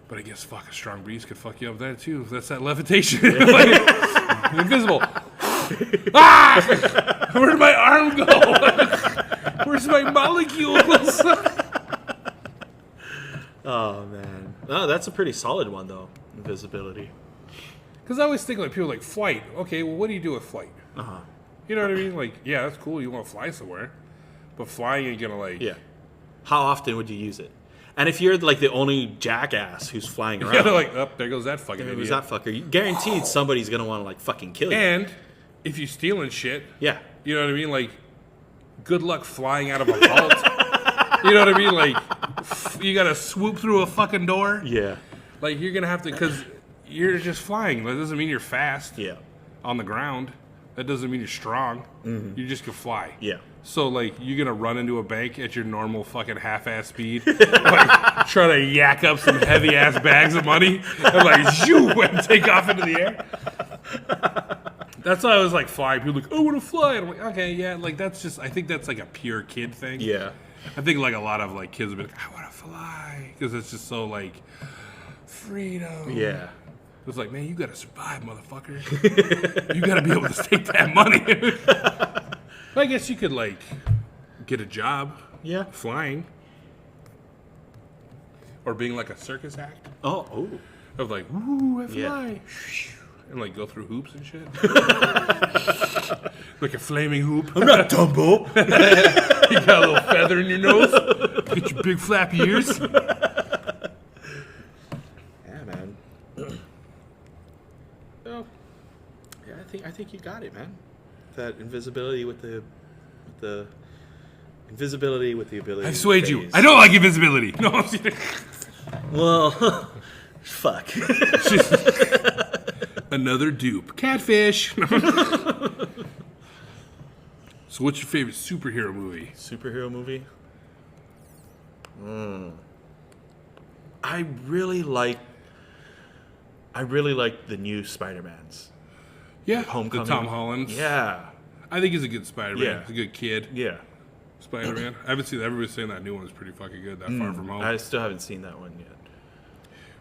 But I guess a strong breeze could fuck you up there too. That's that levitation. Like, invisible. Ah! Where did my arm go? Where's my molecules? Oh man, no, that's a pretty solid one though. Invisibility. Because I always think like people like flight. Okay, well, what do you do with flight? You know what I mean? Like, yeah, that's cool. You want to fly somewhere, but flying ain't gonna like. Yeah. How often would you use it? And if you're like the only jackass who's flying around, Yeah, they're like, oh, there goes that fucking there idiot. goes that fucker. You guaranteed somebody's gonna want to like fucking kill you. And if you stealing shit, Yeah. you know what I mean? Like, good luck flying out of a vault. You know what I mean? Like, you gotta swoop through a fucking door. Yeah. Like, you're gonna have to, because you're just flying. That doesn't mean you're fast. Yeah. On the ground. That doesn't mean you're strong. You just can fly. Yeah. So, like, you're going to run into a bank at your normal fucking half-ass speed, like, try to yak up some heavy-ass bags of money, and, like, shoo, and take off into the air. That's why I was, like, flying. People are like, I want to fly. And I'm like, okay, yeah, like, that's just, I think that's, like, a pure kid thing. Yeah. I think, like, a lot of, like, kids will be like, I want to fly. Because it's just so, like, freedom. Yeah. It's like, man, you gotta survive, motherfucker. You gotta be able to take that money. I guess you could, like, get a job. Yeah. Flying. Or being like a circus act. Oh. Ooh. Of like, woo, I fly. Yeah. And like go through hoops and shit. Like a flaming hoop. I'm not Dumbo. You got a little feather in your nose. Get your big flappy ears. Yeah, man. Well, yeah, I think you got it, man. That invisibility with the invisibility with the ability. I've swayed to you. phase. I don't like invisibility. No, I'm kidding. Well, fuck. Another dupe. Catfish. So what's your favorite superhero movie? Superhero movie? I really like the new Spider-Mans. Yeah, Homecoming. the Tom Holland. Yeah. I think he's a good Spider-Man. Yeah. He's a good kid. Yeah. Spider-Man. I haven't seen that. Everybody's saying that new one is pretty fucking good. That Far From Home. I still haven't seen that one yet.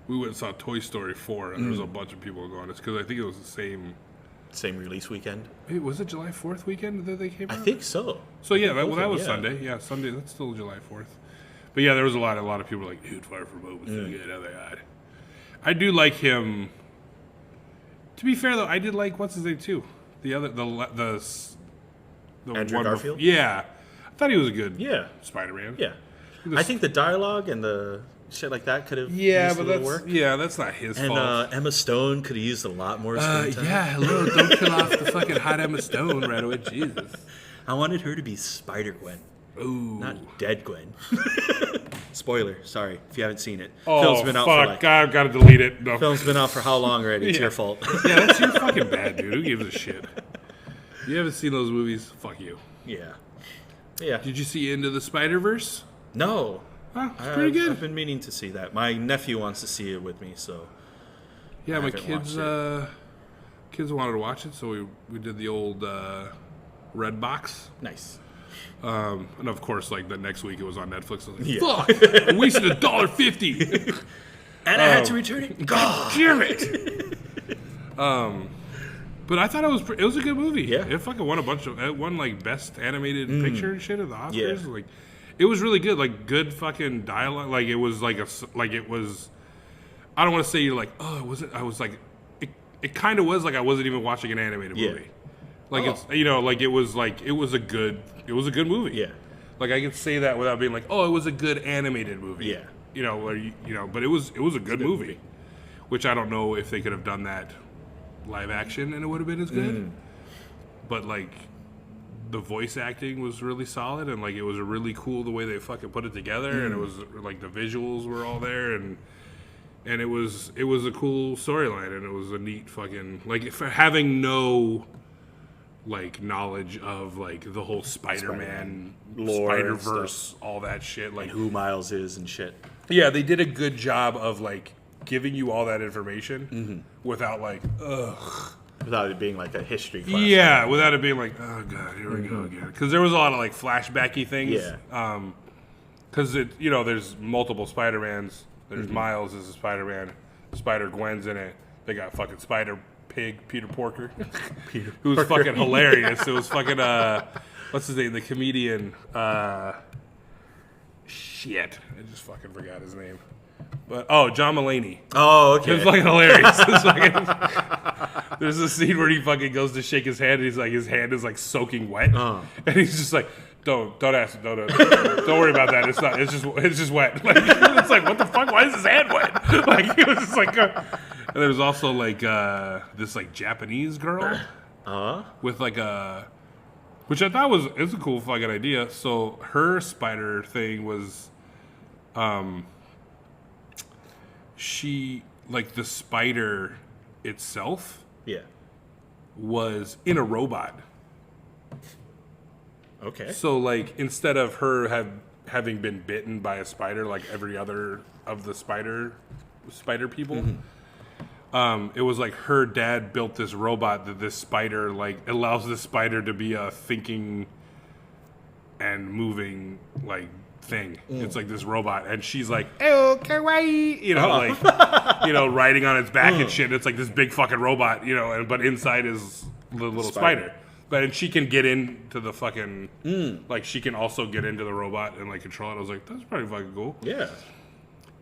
We went and saw Toy Story 4, and there was a bunch of people going. It's because I think it was the same. Same release weekend? Wait, was it July 4th weekend that they came out? I think so. So yeah, that was yeah. Sunday. Yeah, Sunday. That's still July 4th. But yeah, there was a lot of people were like, dude, Far From Home was so good. Oh my god. I do like him. To be fair though, I did like what's his name too. The Andrew one Garfield? Yeah, I thought he was a good Yeah. Spider-Man. Yeah. I think the dialogue and the shit like that could have Yeah, used but a little that's work. that's not his And fault. Emma Stone could have used a lot more screen time. Yeah, hello. Don't kill off the fucking hot Emma Stone right away. Jesus. I wanted her to be Spider-Gwen, Ooh. not Dead Gwen. Spoiler, sorry if you haven't seen it. Oh, Film's been out for fuck. like I've got to delete it. No. film's been out for how long already? It's Yeah. your fault. Yeah, that's your fucking bad, dude. Who gives a shit? You haven't seen those movies? Fuck you. Yeah. Yeah. Did you see Into the Spider-Verse? No. Oh, it's pretty good. I've been meaning to see that. My nephew wants to see it with me, so Yeah, my haven't kids watched kids wanted to watch it, so we did the old Red Box. nice. And of course, like the next week it was on Netflix. I was like, Yeah. fuck! I wasted $1.50. And I had to return it. God. Damn it! But I thought it was a good movie. Yeah. It fucking won it won like best animated picture and shit at the Oscars. Yeah. Like, it was really good. Like good fucking dialogue. Like it was like it was. I don't want to say you're like, oh, it wasn't. I was like, it kind of was like I wasn't even watching an animated Yeah. movie. Like Oh. it's like it was a good movie. Yeah. Like I could say that without being like, oh, it was a good animated movie. Yeah. But it was a good movie. Which I don't know if they could have done that live action and it would have been as good. But like the voice acting was really solid and like it was really cool the way they fucking put it together and it was like the visuals were all there and it was a cool storyline and it was a neat fucking like for having no like knowledge of like the whole Spider-Man lore and Spider-Verse, all that shit. Like Who Miles is and shit. yeah, they did a good job of like giving you all that information without like ugh. Without it being like a history class. Yeah, without it being like, oh god, here we go again. Because there was a lot of like flashbacky things. Yeah. Because there's multiple Spider-Mans. There's Miles as a Spider-Man. Spider-Gwen's in it. They got fucking Spider-Pig pig, Peter Porker, Peter who was Porker. fucking hilarious. It was fucking what's his name? The comedian. Shit, I just fucking forgot his name. But John Mulaney. Oh, It okay. was fucking hilarious. It's fucking, there's a scene where he fucking goes to shake his hand, and he's like, his hand is like soaking wet, and he's just like, don't ask him, don't worry about that. It's not. It's just wet. Like, it's like, what the fuck? Why is his hand wet? Like, it was just like. And there was also like this like Japanese girl with like a, which I thought was a cool fucking idea. So her spider thing was, she, like, the spider itself Yeah. was in a robot. Okay. So, like, instead of her having been bitten by a spider like every other of the spider people, it was like her dad built this robot that this spider, like, allows this spider to be a thinking and moving, like, thing. It's like this robot, and she's like, "Oh, kawaii," you know, like, you know, riding on its back and shit. It's like this big fucking robot, you know, but inside is the little spider. But and she can get into the fucking, like, she can also get into the robot and like control it. I was like, that's pretty fucking cool. Yeah.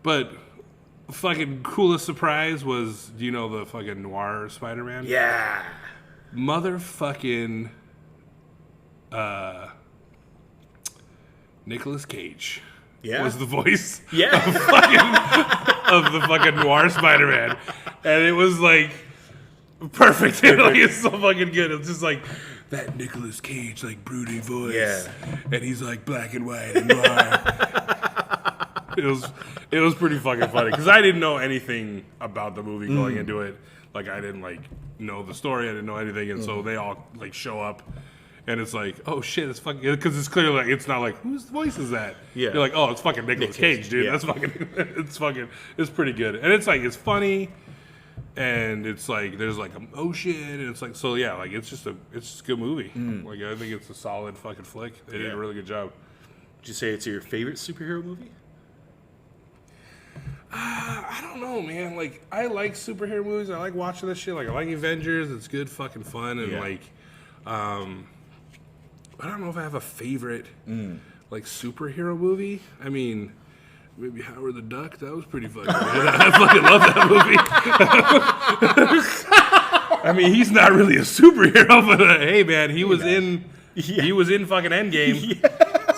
But fucking coolest surprise was, do you know the fucking noir Spider-Man? Yeah. Motherfucking Nicolas Cage was the voice of the fucking noir Spider-Man. And it was like perfect. Like, it's so fucking good. It's just like that Nicolas Cage, like, brooding voice. Yeah. And he's like black and white and noir. It was pretty fucking funny because I didn't know anything about the movie going into it. Like, I didn't like know the story. I didn't know anything, and so they all like show up, and it's like, oh shit, it's fucking, because it's clearly like, it's not like, whose voice is that? Yeah. You're like, oh, it's fucking Nicolas Cage, dude. Yeah. That's fucking, it's pretty good, and it's like, it's funny, and it's like, there's like emotion, and it's like, so yeah, like, it's just a good movie. Like, I think it's a solid fucking flick. They did a really good job. Would you say it's your favorite superhero movie? I don't know, man. Like, I like superhero movies. I like watching this shit. Like, I like Avengers. It's good fucking fun. And, like, I don't know if I have a favorite, like, superhero movie. I mean, maybe Howard the Duck. That was pretty fucking good. I fucking love that movie. I mean, he's not really a superhero, but hey, man, he was in fucking Endgame.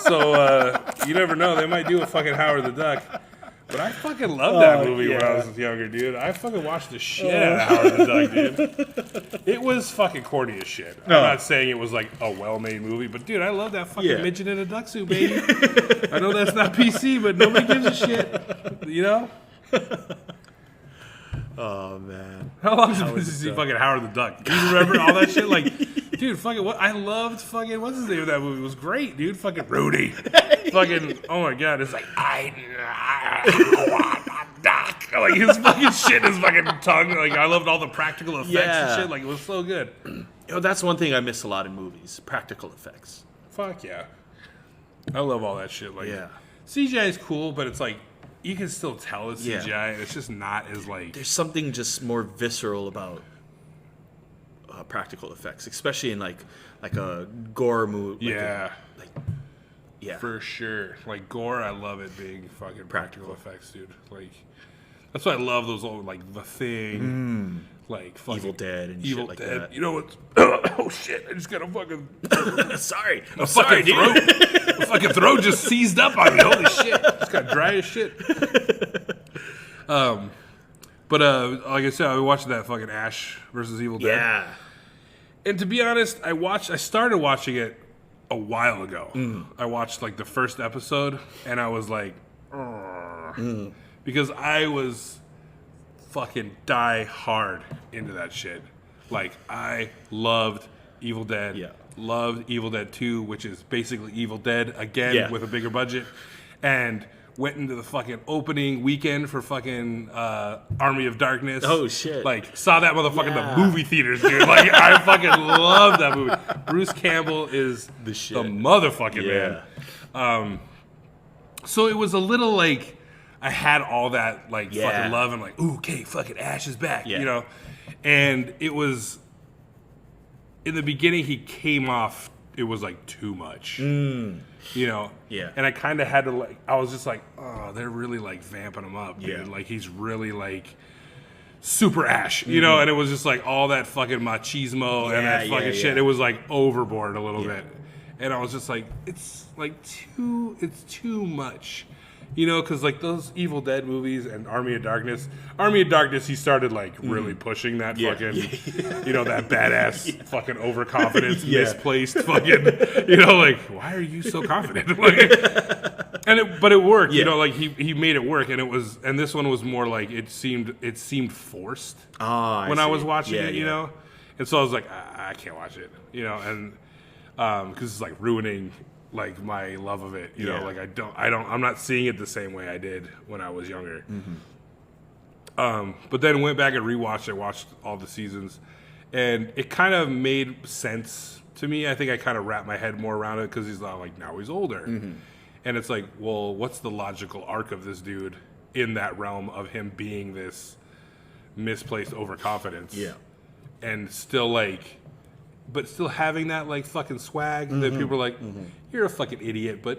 So, you never know. They might do a fucking Howard the Duck. But I fucking loved that movie when I was younger, dude. I fucking watched the shit out of Howard the Duck, dude. It was fucking corny as shit. I'm not saying it was like a well-made movie, but dude, I love that fucking midget in a duck suit, baby. I know that's not PC, but nobody gives a shit. You know? Oh man. How long has it been since you see fucking Howard the Duck? Do you remember all that shit? Like, dude, fucking what? I loved fucking, what's his name of that movie? It was great, dude. Fucking Rudy. Fucking, oh my god, it's like, I want a duck. Like, his fucking shit, his fucking tongue. Like, I loved all the practical effects and shit. Like, it was so good. You know, that's one thing I miss a lot in movies: practical effects. Fuck yeah. I love all that shit. Like, CGI is cool, but it's like, you can still tell it's CGI, and it's just not as like. There's something just more visceral about practical effects, especially in like a gore movie. For sure. Like, gore, I love it being fucking practical effects, dude. Like, that's why I love those old, like, The Thing, like fucking Evil Dead and Evil shit like Dead. that. You know what's? Oh shit! I just got a fucking. Sorry, A fucking throat. A fucking throat just seized up on me. Holy shit! Just got dry as shit. But like I said, I watched that fucking Ash versus Evil Dead. Yeah. And to be honest, I started watching it a while ago. I watched like the first episode, and I was like, because I was fucking die hard into that shit. Like, I loved Evil Dead. Yeah. Loved Evil Dead 2, which is basically Evil Dead again with a bigger budget. And went into the fucking opening weekend for fucking Army of Darkness. Oh, shit. Like, saw that motherfucker in the movie theaters, dude. Like, I fucking love that movie. Bruce Campbell is The shit. the motherfucking man. So it was a little like, I had all that like Yeah. fucking love and like, ooh, okay, fucking Ash is back, Yeah. you know? And it was, in the beginning, he came off, it was like too much, you know? Yeah. And I kind of had to like, I was just like, oh, they're really like vamping him up, dude. Yeah. Like he's really like super Ash, you know? And it was just like all that fucking machismo and that Yeah, fucking yeah, shit. yeah. It was like overboard a little bit. And I was just like, it's too much. You know, because like those Evil Dead movies and Army of Darkness, he started like really pushing that fucking, you know, that badass fucking overconfidence, misplaced fucking, you know, like, why are you so confident? Like, but it worked, you know, like he made it work, and this one was more like it seemed forced when I was watching it, you know, and so I was like, I can't watch it, you know, and because it's like ruining like my love of it, you know, like I'm not seeing it the same way I did when I was younger. But then went back and rewatched it, watched all the seasons, and it kind of made sense to me. I think I kind of wrapped my head more around it because he's not like, now he's older. And it's like, well, what's the logical arc of this dude in that realm of him being this misplaced overconfidence? Yeah. And still like, but still having that like fucking swag that people are like, you're a fucking idiot, but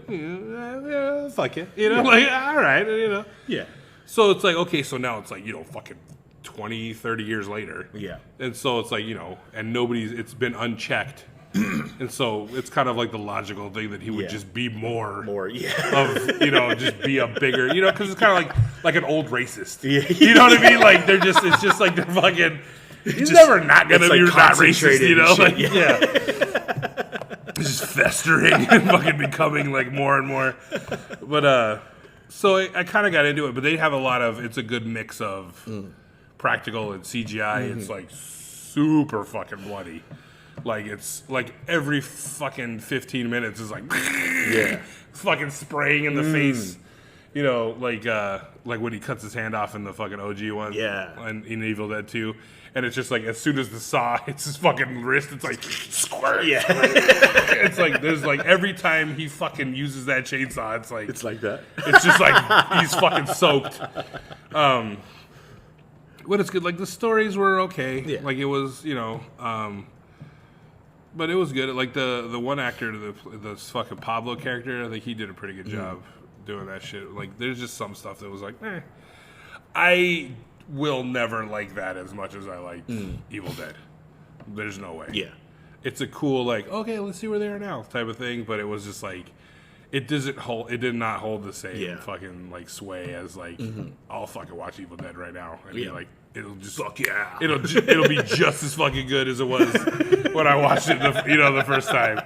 fuck it, you know, like all right, you know, So it's like, okay, so now it's like, you know, fucking 20, 30 years later, and so it's like, you know, and it's been unchecked, and so it's kind of like the logical thing that he would just be more of, you know, just be a bigger, you know, because it's kind of like an old racist, you know what I mean? Like it's just like they're fucking. He's never not gonna be not racist, you know? Like, He's just festering and fucking becoming like more and more. But so I kind of got into it, but they have it's a good mix of practical and CGI. It's like super fucking bloody. Like it's like every fucking 15 minutes is like fucking spraying in the face. You know, like when he cuts his hand off in the fucking OG one, and in Evil Dead 2, and it's just like as soon as the saw hits his fucking wrist, it's like squirt. It's like there's like every time he fucking uses that chainsaw, it's like that. It's just like he's fucking soaked. But it's good. Like the stories were okay. Like it was, you know, but it was good. Like the one actor, the fucking Pablo character, I think he did a pretty good job doing that shit. Like there's just some stuff that was like, I will never like that as much as I like Evil Dead. There's no way. It's a cool like, okay, let's see where they are now type of thing, but it was just like it did not hold the same fucking like sway as like I'll fucking watch Evil Dead right now and be like, it'll just it'll be just as fucking good as it was when I watched it the first time.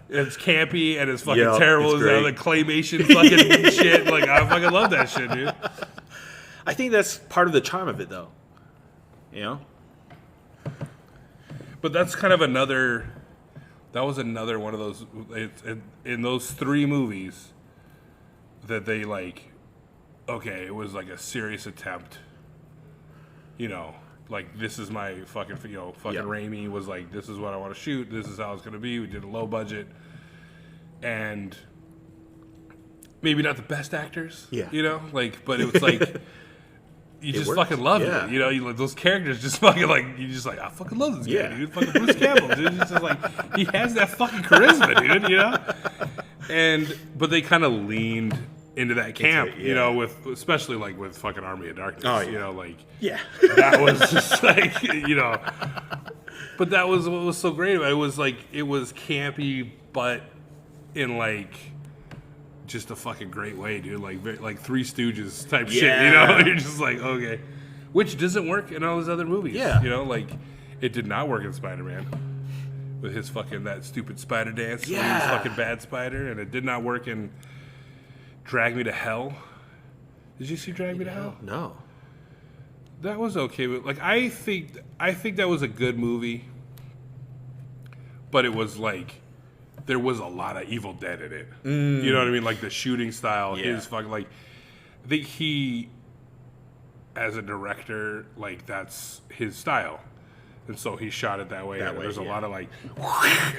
It's campy and it's fucking terrible as the claymation fucking shit. Like I fucking love that shit, dude. I think that's part of the charm of it, though. You know? But that's kind of another. That was another one of those. In those three movies, that they like. Okay, it was like a serious attempt. You know, like this is my fucking. You know, fucking Raimi was like, this is what I want to shoot. This is how it's gonna be. We did a low budget, and maybe not the best actors. You know, like, but it was like. You just fucking love it, you know. You like those characters, just fucking like you just like I fucking love this guy, dude. Fucking Bruce Campbell, dude. It's just like he has that fucking charisma, dude. You know. But they kind of leaned into that camp, you know, with especially like with fucking Army of Darkness, you know, like that was just like you know. But that was what was so great about it. It was like it was campy, but in like. Just a fucking great way, dude. Like Three Stooges type shit, you know? You're just like, okay. Which doesn't work in all his other movies. You know, like, it did not work in Spider-Man. With his fucking, that stupid spider dance. When he was fucking bad spider. And it did not work in Drag Me to Hell. Did you see Drag Me to Hell? No. That was okay. But, like, I think that was a good movie. But it was like... There was a lot of Evil Dead in it. You know what I mean? Like the shooting style, his fucking like. I think he, as a director, like that's his style. and so he shot it that way. That and way, there's a yeah. lot of like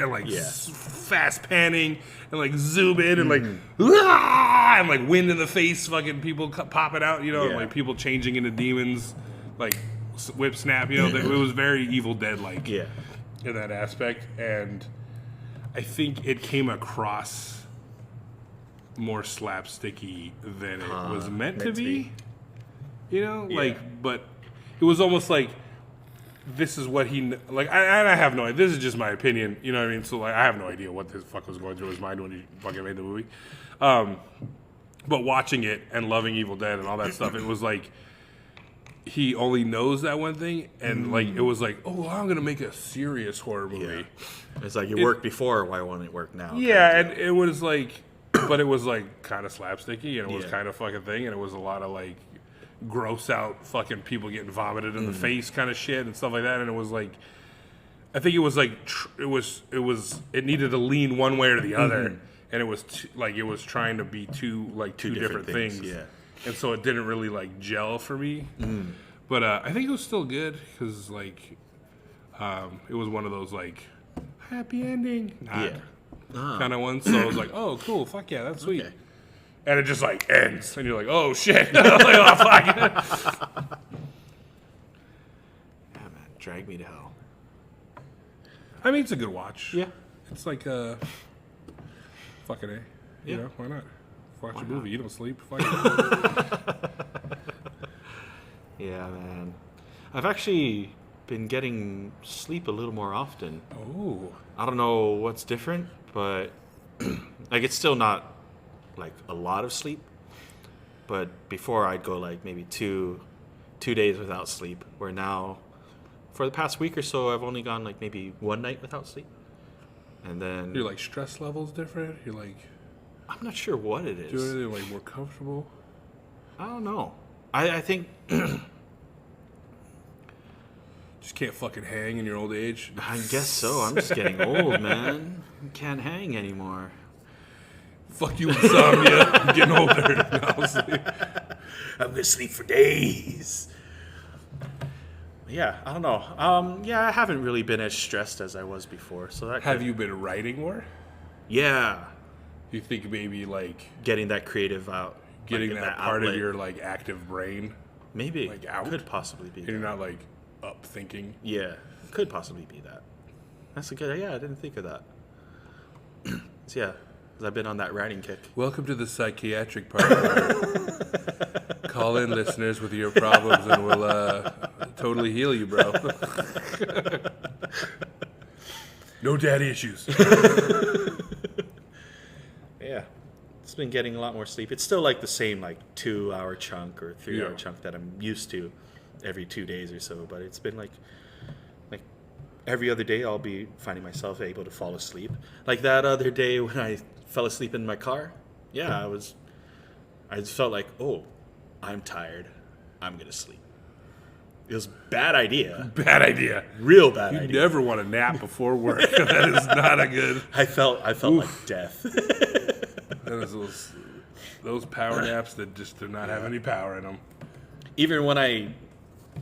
and like Yeah. fast panning and like zoom in and like "Ah!" and like wind in the face, fucking people popping out, you know, and Yeah. like people changing into demons, like whip snap, you know. It was very Evil Dead like Yeah. in that aspect, and I think it came across more slapsticky than it was meant to be. You know, Yeah. like, but it was almost like this is what he like. I have no idea. This is just my opinion. You know what I mean? So like, I have no idea what the fuck was going through his mind when he fucking made the movie. But watching it and loving Evil Dead and all that stuff, it was like he only knows that one thing, and like it was like, oh, I'm gonna make a serious horror movie. It's like it worked before. Why won't it work now? Yeah, and it was like, but it was like kind of slapsticky, and it was Yeah. kind of fucking thing, and it was a lot of like gross out fucking people getting vomited in the face kind of shit and stuff like that, and it was like, I think it was like it needed to lean one way or the other, and it was like it was trying to be two different things, yeah. and so it didn't really like gel for me. But I think it was still good because like it was one of those like happy ending, Yeah. kind of ones. So I was like, oh, cool, fuck yeah, that's sweet. Okay. And it just like ends, and you're like, oh shit, I was like, oh fuck. Yeah, man, drag me to hell. I mean, it's a good watch. Yeah. It's like fucking A. You Yeah. know, why not? Watch a movie. You don't sleep. Fuck it. Yeah, man. I've actually been getting sleep a little more often. Oh. I don't know what's different, but like it's still not like a lot of sleep. But before I'd go like maybe two days without sleep. Where now, for the past week or so, I've only gone like maybe one night without sleep. And then Your like stress levels different. You're like I'm not sure what it is. doing it like more comfortable. I don't know. I think Just can't fucking hang in your old age. I guess so. I'm just getting old, man. Can't hang anymore. Fuck you, insomnia. I'm getting older. No, honestly. I'm gonna sleep for days. Yeah, I don't know. Yeah, I haven't really been as stressed as I was before. So that Have you been writing more? Yeah, You think maybe like getting that creative out, getting like, that part of outlet. your like active brain, maybe like, out? could possibly be. and you're that. not like up thinking. Yeah, could possibly be that. That's a good. Yeah, I didn't think of that. So yeah, 'cause I've been on that writing kick. Welcome to the psychiatric part. Call in, listeners, with your problems, and we'll totally heal you, bro. No daddy issues. Yeah, it's been getting a lot more sleep. It's still like the same like 2-hour chunk or 3-hour Yeah. chunk that I'm used to every 2 days or so. But it's been like every other day I'll be finding myself able to fall asleep. Like that other day when I fell asleep in my car. Yeah, I just felt like, oh, I'm tired. I'm gonna sleep. It was a bad idea. Bad idea. Real bad You idea. never want to nap before work. That is not a good. I felt like death. That is those power naps that just do not have any power in them. Even when I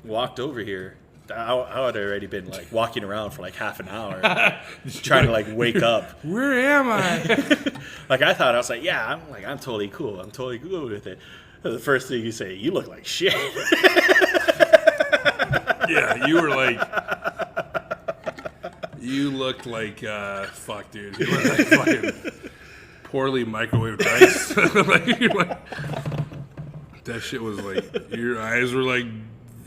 walked over here, I had already been like walking around for like half an hour, trying to like wake up. Where am I? Like I thought, I was like, yeah, I'm totally cool. I'm totally cool with it. The first thing you say, you look like shit. Yeah, you were like, you looked like, fuck, dude. You looked like fucking poorly microwaved rice. Like, you're like, that shit was like, your eyes were like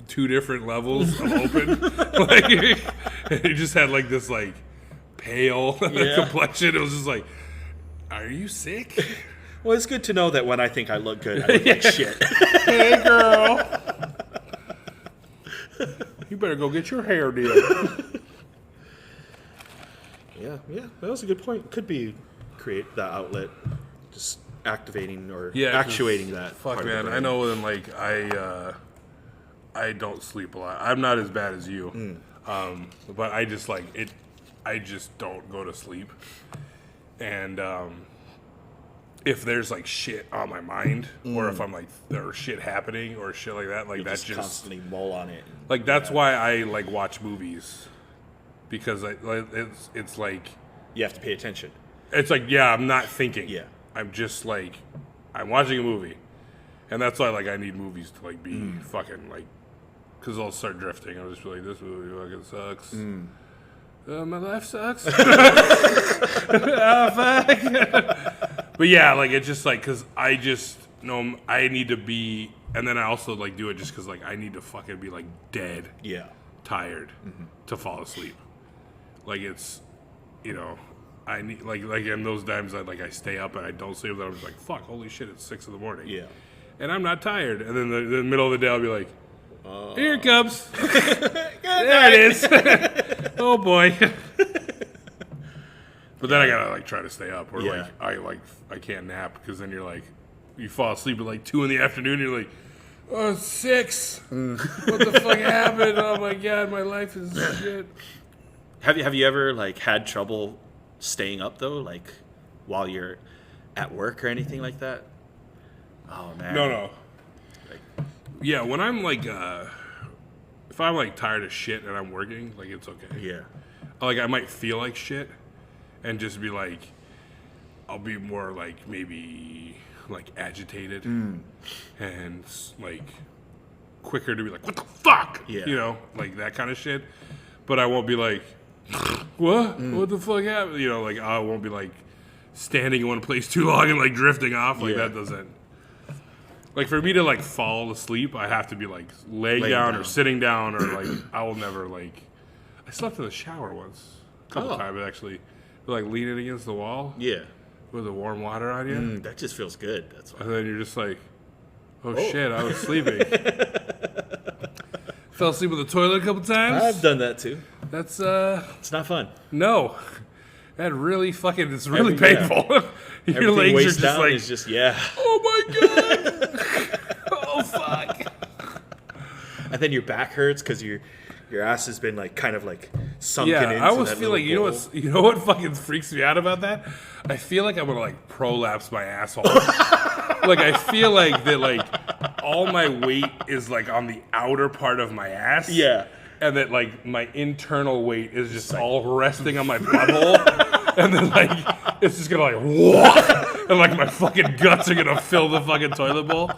2 different levels of open. Like, you just had like this like pale complexion. It was just like, are you sick? Well, it's good to know that when I think I look good, I look like shit. Hey, girl. You better go get your hair done. Yeah, that was a good point. Could be create that outlet, just activating or actuating that. Fuck, part of the man. I brain. know when like I don't sleep a lot. I'm not as bad as you, but I just like it. I just don't go to sleep, and if there's like shit on my mind, or if I'm like there's shit happening or shit like that, like You that's just constantly mull on it. like that's why I like watch movies, because it's like You have to pay attention. it's like yeah, I'm not thinking. Yeah. I'm just like I'm watching a movie, and that's why like I need movies to like be fucking like, because I'll start drifting. I'll just be like, this movie fucking sucks. My life sucks. Oh, fuck. But yeah, like it's just like because I just know I need to be, and then I also like do it just because like I need to fucking be like dead Yeah. tired to fall asleep. Like it's, you know, I need like in those times I stay up and I don't sleep. Then I'm just like fuck, holy shit, it's 6 a.m. Yeah. and I'm not tired. And then the middle of the day I'll be like, here it comes. There it is. Oh boy. But then I gotta like try to stay up, or Yeah. I can't nap, because then you're like you fall asleep at like 2 in the afternoon. And you're like, oh, it's 6. What the fuck happened? Oh my god, my life is shit. Have you ever like had trouble staying up though, like while you're at work or anything like that? Oh man. No. Like, Yeah, when I'm like if I'm like tired of shit and I'm working, like it's okay. yeah. Like I might feel like shit and just be like, I'll be more like maybe like agitated and like quicker to be like, what the fuck? Yeah. You know, like that kind of shit. But I won't be like, what? What the fuck happened? You know, like I won't be like standing in one place too long and like drifting off. Like Yeah. that doesn't. Like for me to like fall asleep, I have to be like laying down or sitting down, or like I will never like. I slept in the shower once, a couple times actually, like leaning against the wall Yeah. with the warm water on you, That just feels good. That's why. and then you're just like, oh shit, I was sleeping. Fell asleep in the toilet a couple times. I've done that too. That's It's not fun. no, that really fucking it's really Every- yeah. painful. Your Everything legs are weighs just down like, is just yeah. oh my god, oh fuck. And then your back hurts because your ass has been like kind of like sunken Yeah, into I always that feel like little bowl. you know what fucking freaks me out about that? I feel like I'm gonna like prolapse my asshole. Like I feel like that like all my weight is like on the outer part of my ass. Yeah. And that like my internal weight is just all resting on my butthole. And then like it's just gonna like whoa, and like my fucking guts are gonna fill the fucking toilet bowl.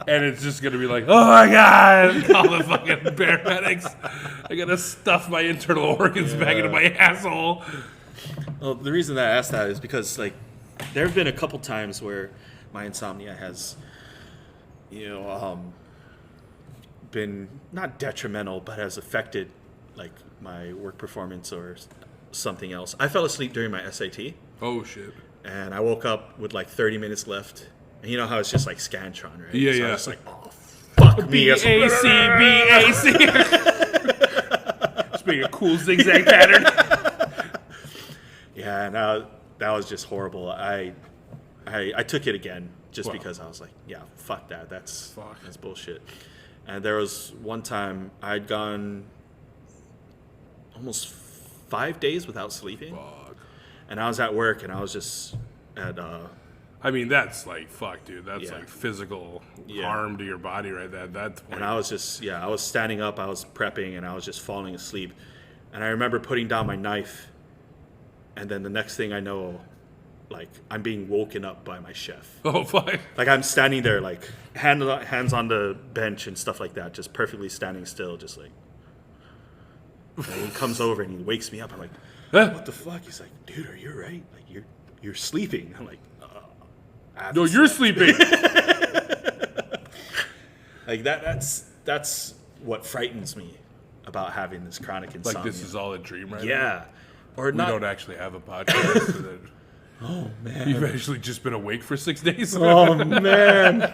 And it's just gonna be like, oh my god, call the fucking paramedics. I gotta stuff my internal organs back into my asshole. Well, the reason that I asked that is because like there have been a couple times where my insomnia has, been not detrimental, but has affected like my work performance or something else. I fell asleep during my SAT, Oh shit. and I woke up with like 30 minutes left. And you know how it's just like Scantron, right? Yeah, so yeah. I was like, oh, fuck me. B-A-C. Just make a cool zigzag pattern. Yeah, and that was just horrible. I took it again just Wow. because I was like, yeah, fuck that. That's Fuck. that's bullshit. And there was one time I'd gone almost 5 days without sleeping, Fuck. and I was at work, and I was just at I mean, that's like, fuck, dude. That's Yeah. like physical Yeah. harm to your body right there at that point. and I was just I was standing up, I was prepping, and I was just falling asleep. And I remember putting down my knife, and then the next thing I know, like I'm being woken up by my chef. Oh, fuck. Like I'm standing there, like hands on the bench and stuff like that, just perfectly standing still, just like. And he comes over and he wakes me up. I'm like, Huh? what the fuck? He's like, dude, are you alright? Like you're sleeping. I'm like, No, you're sleeping. like that's what frightens me about having this chronic insomnia. Like, this is all a dream right now? yeah, or We not. don't actually have a podcast. So that Oh man. you've actually just been awake for 6 days? Oh man.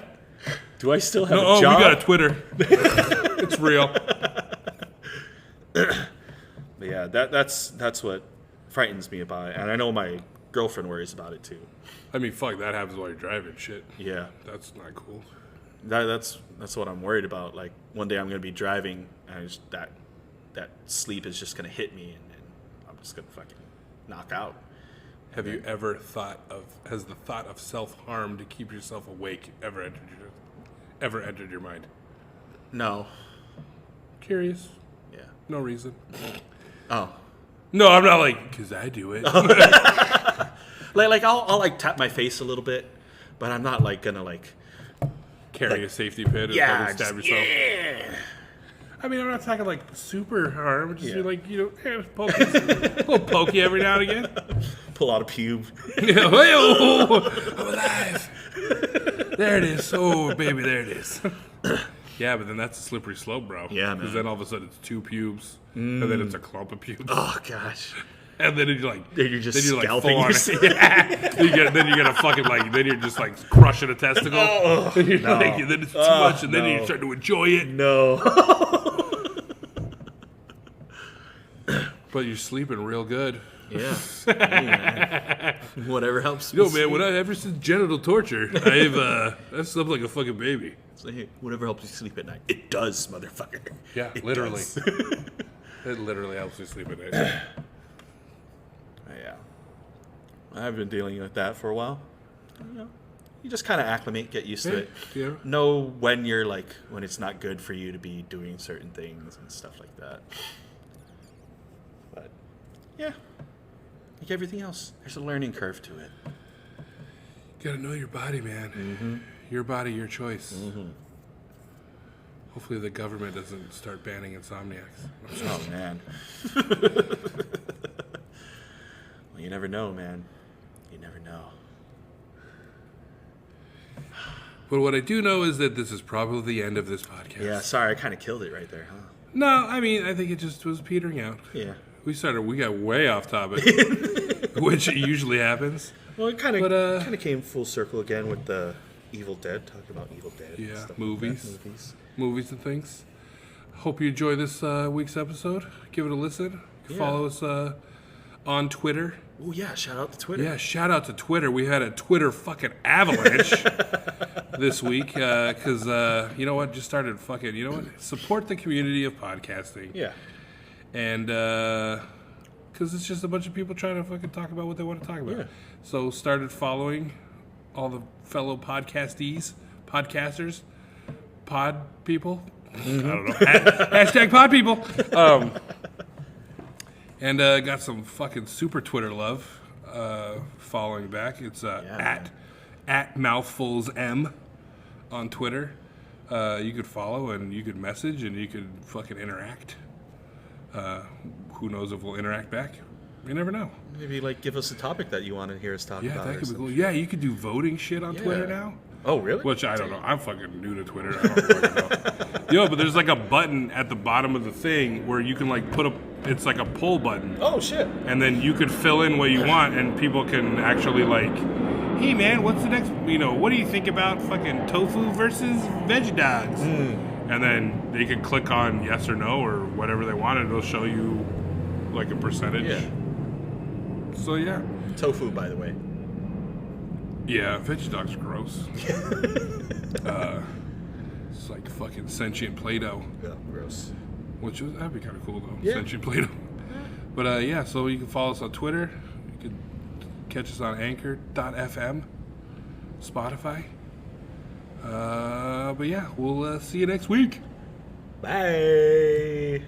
Do I still have Oh, a job? we got a Twitter. It's real. But yeah, that's what frightens me about it, and I know my girlfriend worries about it too. I mean, fuck, that happens while you're driving. Shit. Yeah, That's not cool. that's what I'm worried about. Like one day I'm gonna be driving, and that sleep is just gonna hit me, and I'm just gonna fucking knock out. Have you ever has the thought of self-harm to keep yourself awake ever entered your mind? No. Curious. Yeah. No reason. Oh. No, I'm not like, because I do it. Like I'll like tap my face a little bit, but I'm not like gonna like Carry a safety pin and fucking stab yourself. Yeah. I mean, I'm not talking like super harm. Just like, poke, a little pokey every now and again. Pull out a pube. I'm alive. There it is. Oh, baby, there it is. Yeah, but then that's a slippery slope, bro. Yeah, man. Because then all of a sudden it's 2 pubes, and then it's a clump of pubes. Oh gosh. And then you're like, Then you're just scalping yourself. then you get a fucking then you're just like crushing a testicle. And you're like, and then it's too much, and then you start to enjoy it. No. But you're sleeping real good. Yeah. Hey, man. Whatever helps. Man, ever since genital torture, I've slept like a fucking baby. So, hey, whatever helps you sleep at night. It does, motherfucker. Yeah, It literally. does. It literally helps me sleep at night. Yeah. I've been dealing with that for a while. You just kind of acclimate, get used to it. Yeah. Know when you're when it's not good for you to be doing certain things and stuff like that. But yeah, like everything else, there's a learning curve to it. You gotta know your body, man. Mm-hmm. Your body, your choice. Mm-hmm. Hopefully the government doesn't start banning insomniacs. Oh man. Well, you never know, man. You never know. But what I do know is that this is probably the end of this podcast. Yeah, sorry, I kind of killed it right there, huh? No, I mean, I think it just was petering out. Yeah. We got way off topic, which usually happens. Well, it kind of came full circle again with the Evil Dead, talking about Evil Dead. Yeah, and stuff movies. Like that. Movies and things. Hope you enjoy this week's episode. Give it a listen. Follow us on Twitter. Oh, yeah, shout out to Twitter. Yeah, shout out to Twitter. We had a Twitter fucking avalanche this week because, you know what, just started fucking, you know what, support the community of podcasting. Yeah. And because it's just a bunch of people trying to fucking talk about what they want to talk about. Yeah. So started following all the fellow podcasters, pod people. Mm-hmm. I don't know. Hashtag pod people. And got some fucking super Twitter love following back. It's at mouthfulsm on Twitter. You could follow and you could message and you could fucking interact. Who knows if we'll interact back? You never know. Maybe give us a topic that you want to hear us talk about. Yeah, that could be cool. Yeah, you could do voting shit on Twitter now. Oh, really? Which I don't know. I'm fucking new to Twitter. I don't fucking know. But there's a button at the bottom of the thing where you can it's like a poll button. Oh, shit. And then you could fill in what you want and people can actually hey man, what's the next, what do you think about fucking tofu versus veggie dogs? And then they can click on yes or no or whatever they want and it'll show you a percentage. Yeah. So yeah. Tofu, by the way. Yeah, veggie dog's gross. It's like fucking sentient Play-Doh. Yeah, gross. That'd be kind of cool though. Yeah. Sentient Play-Doh. But yeah, so you can follow us on Twitter. You can catch us on Anchor.fm, Spotify. But yeah, we'll see you next week. Bye.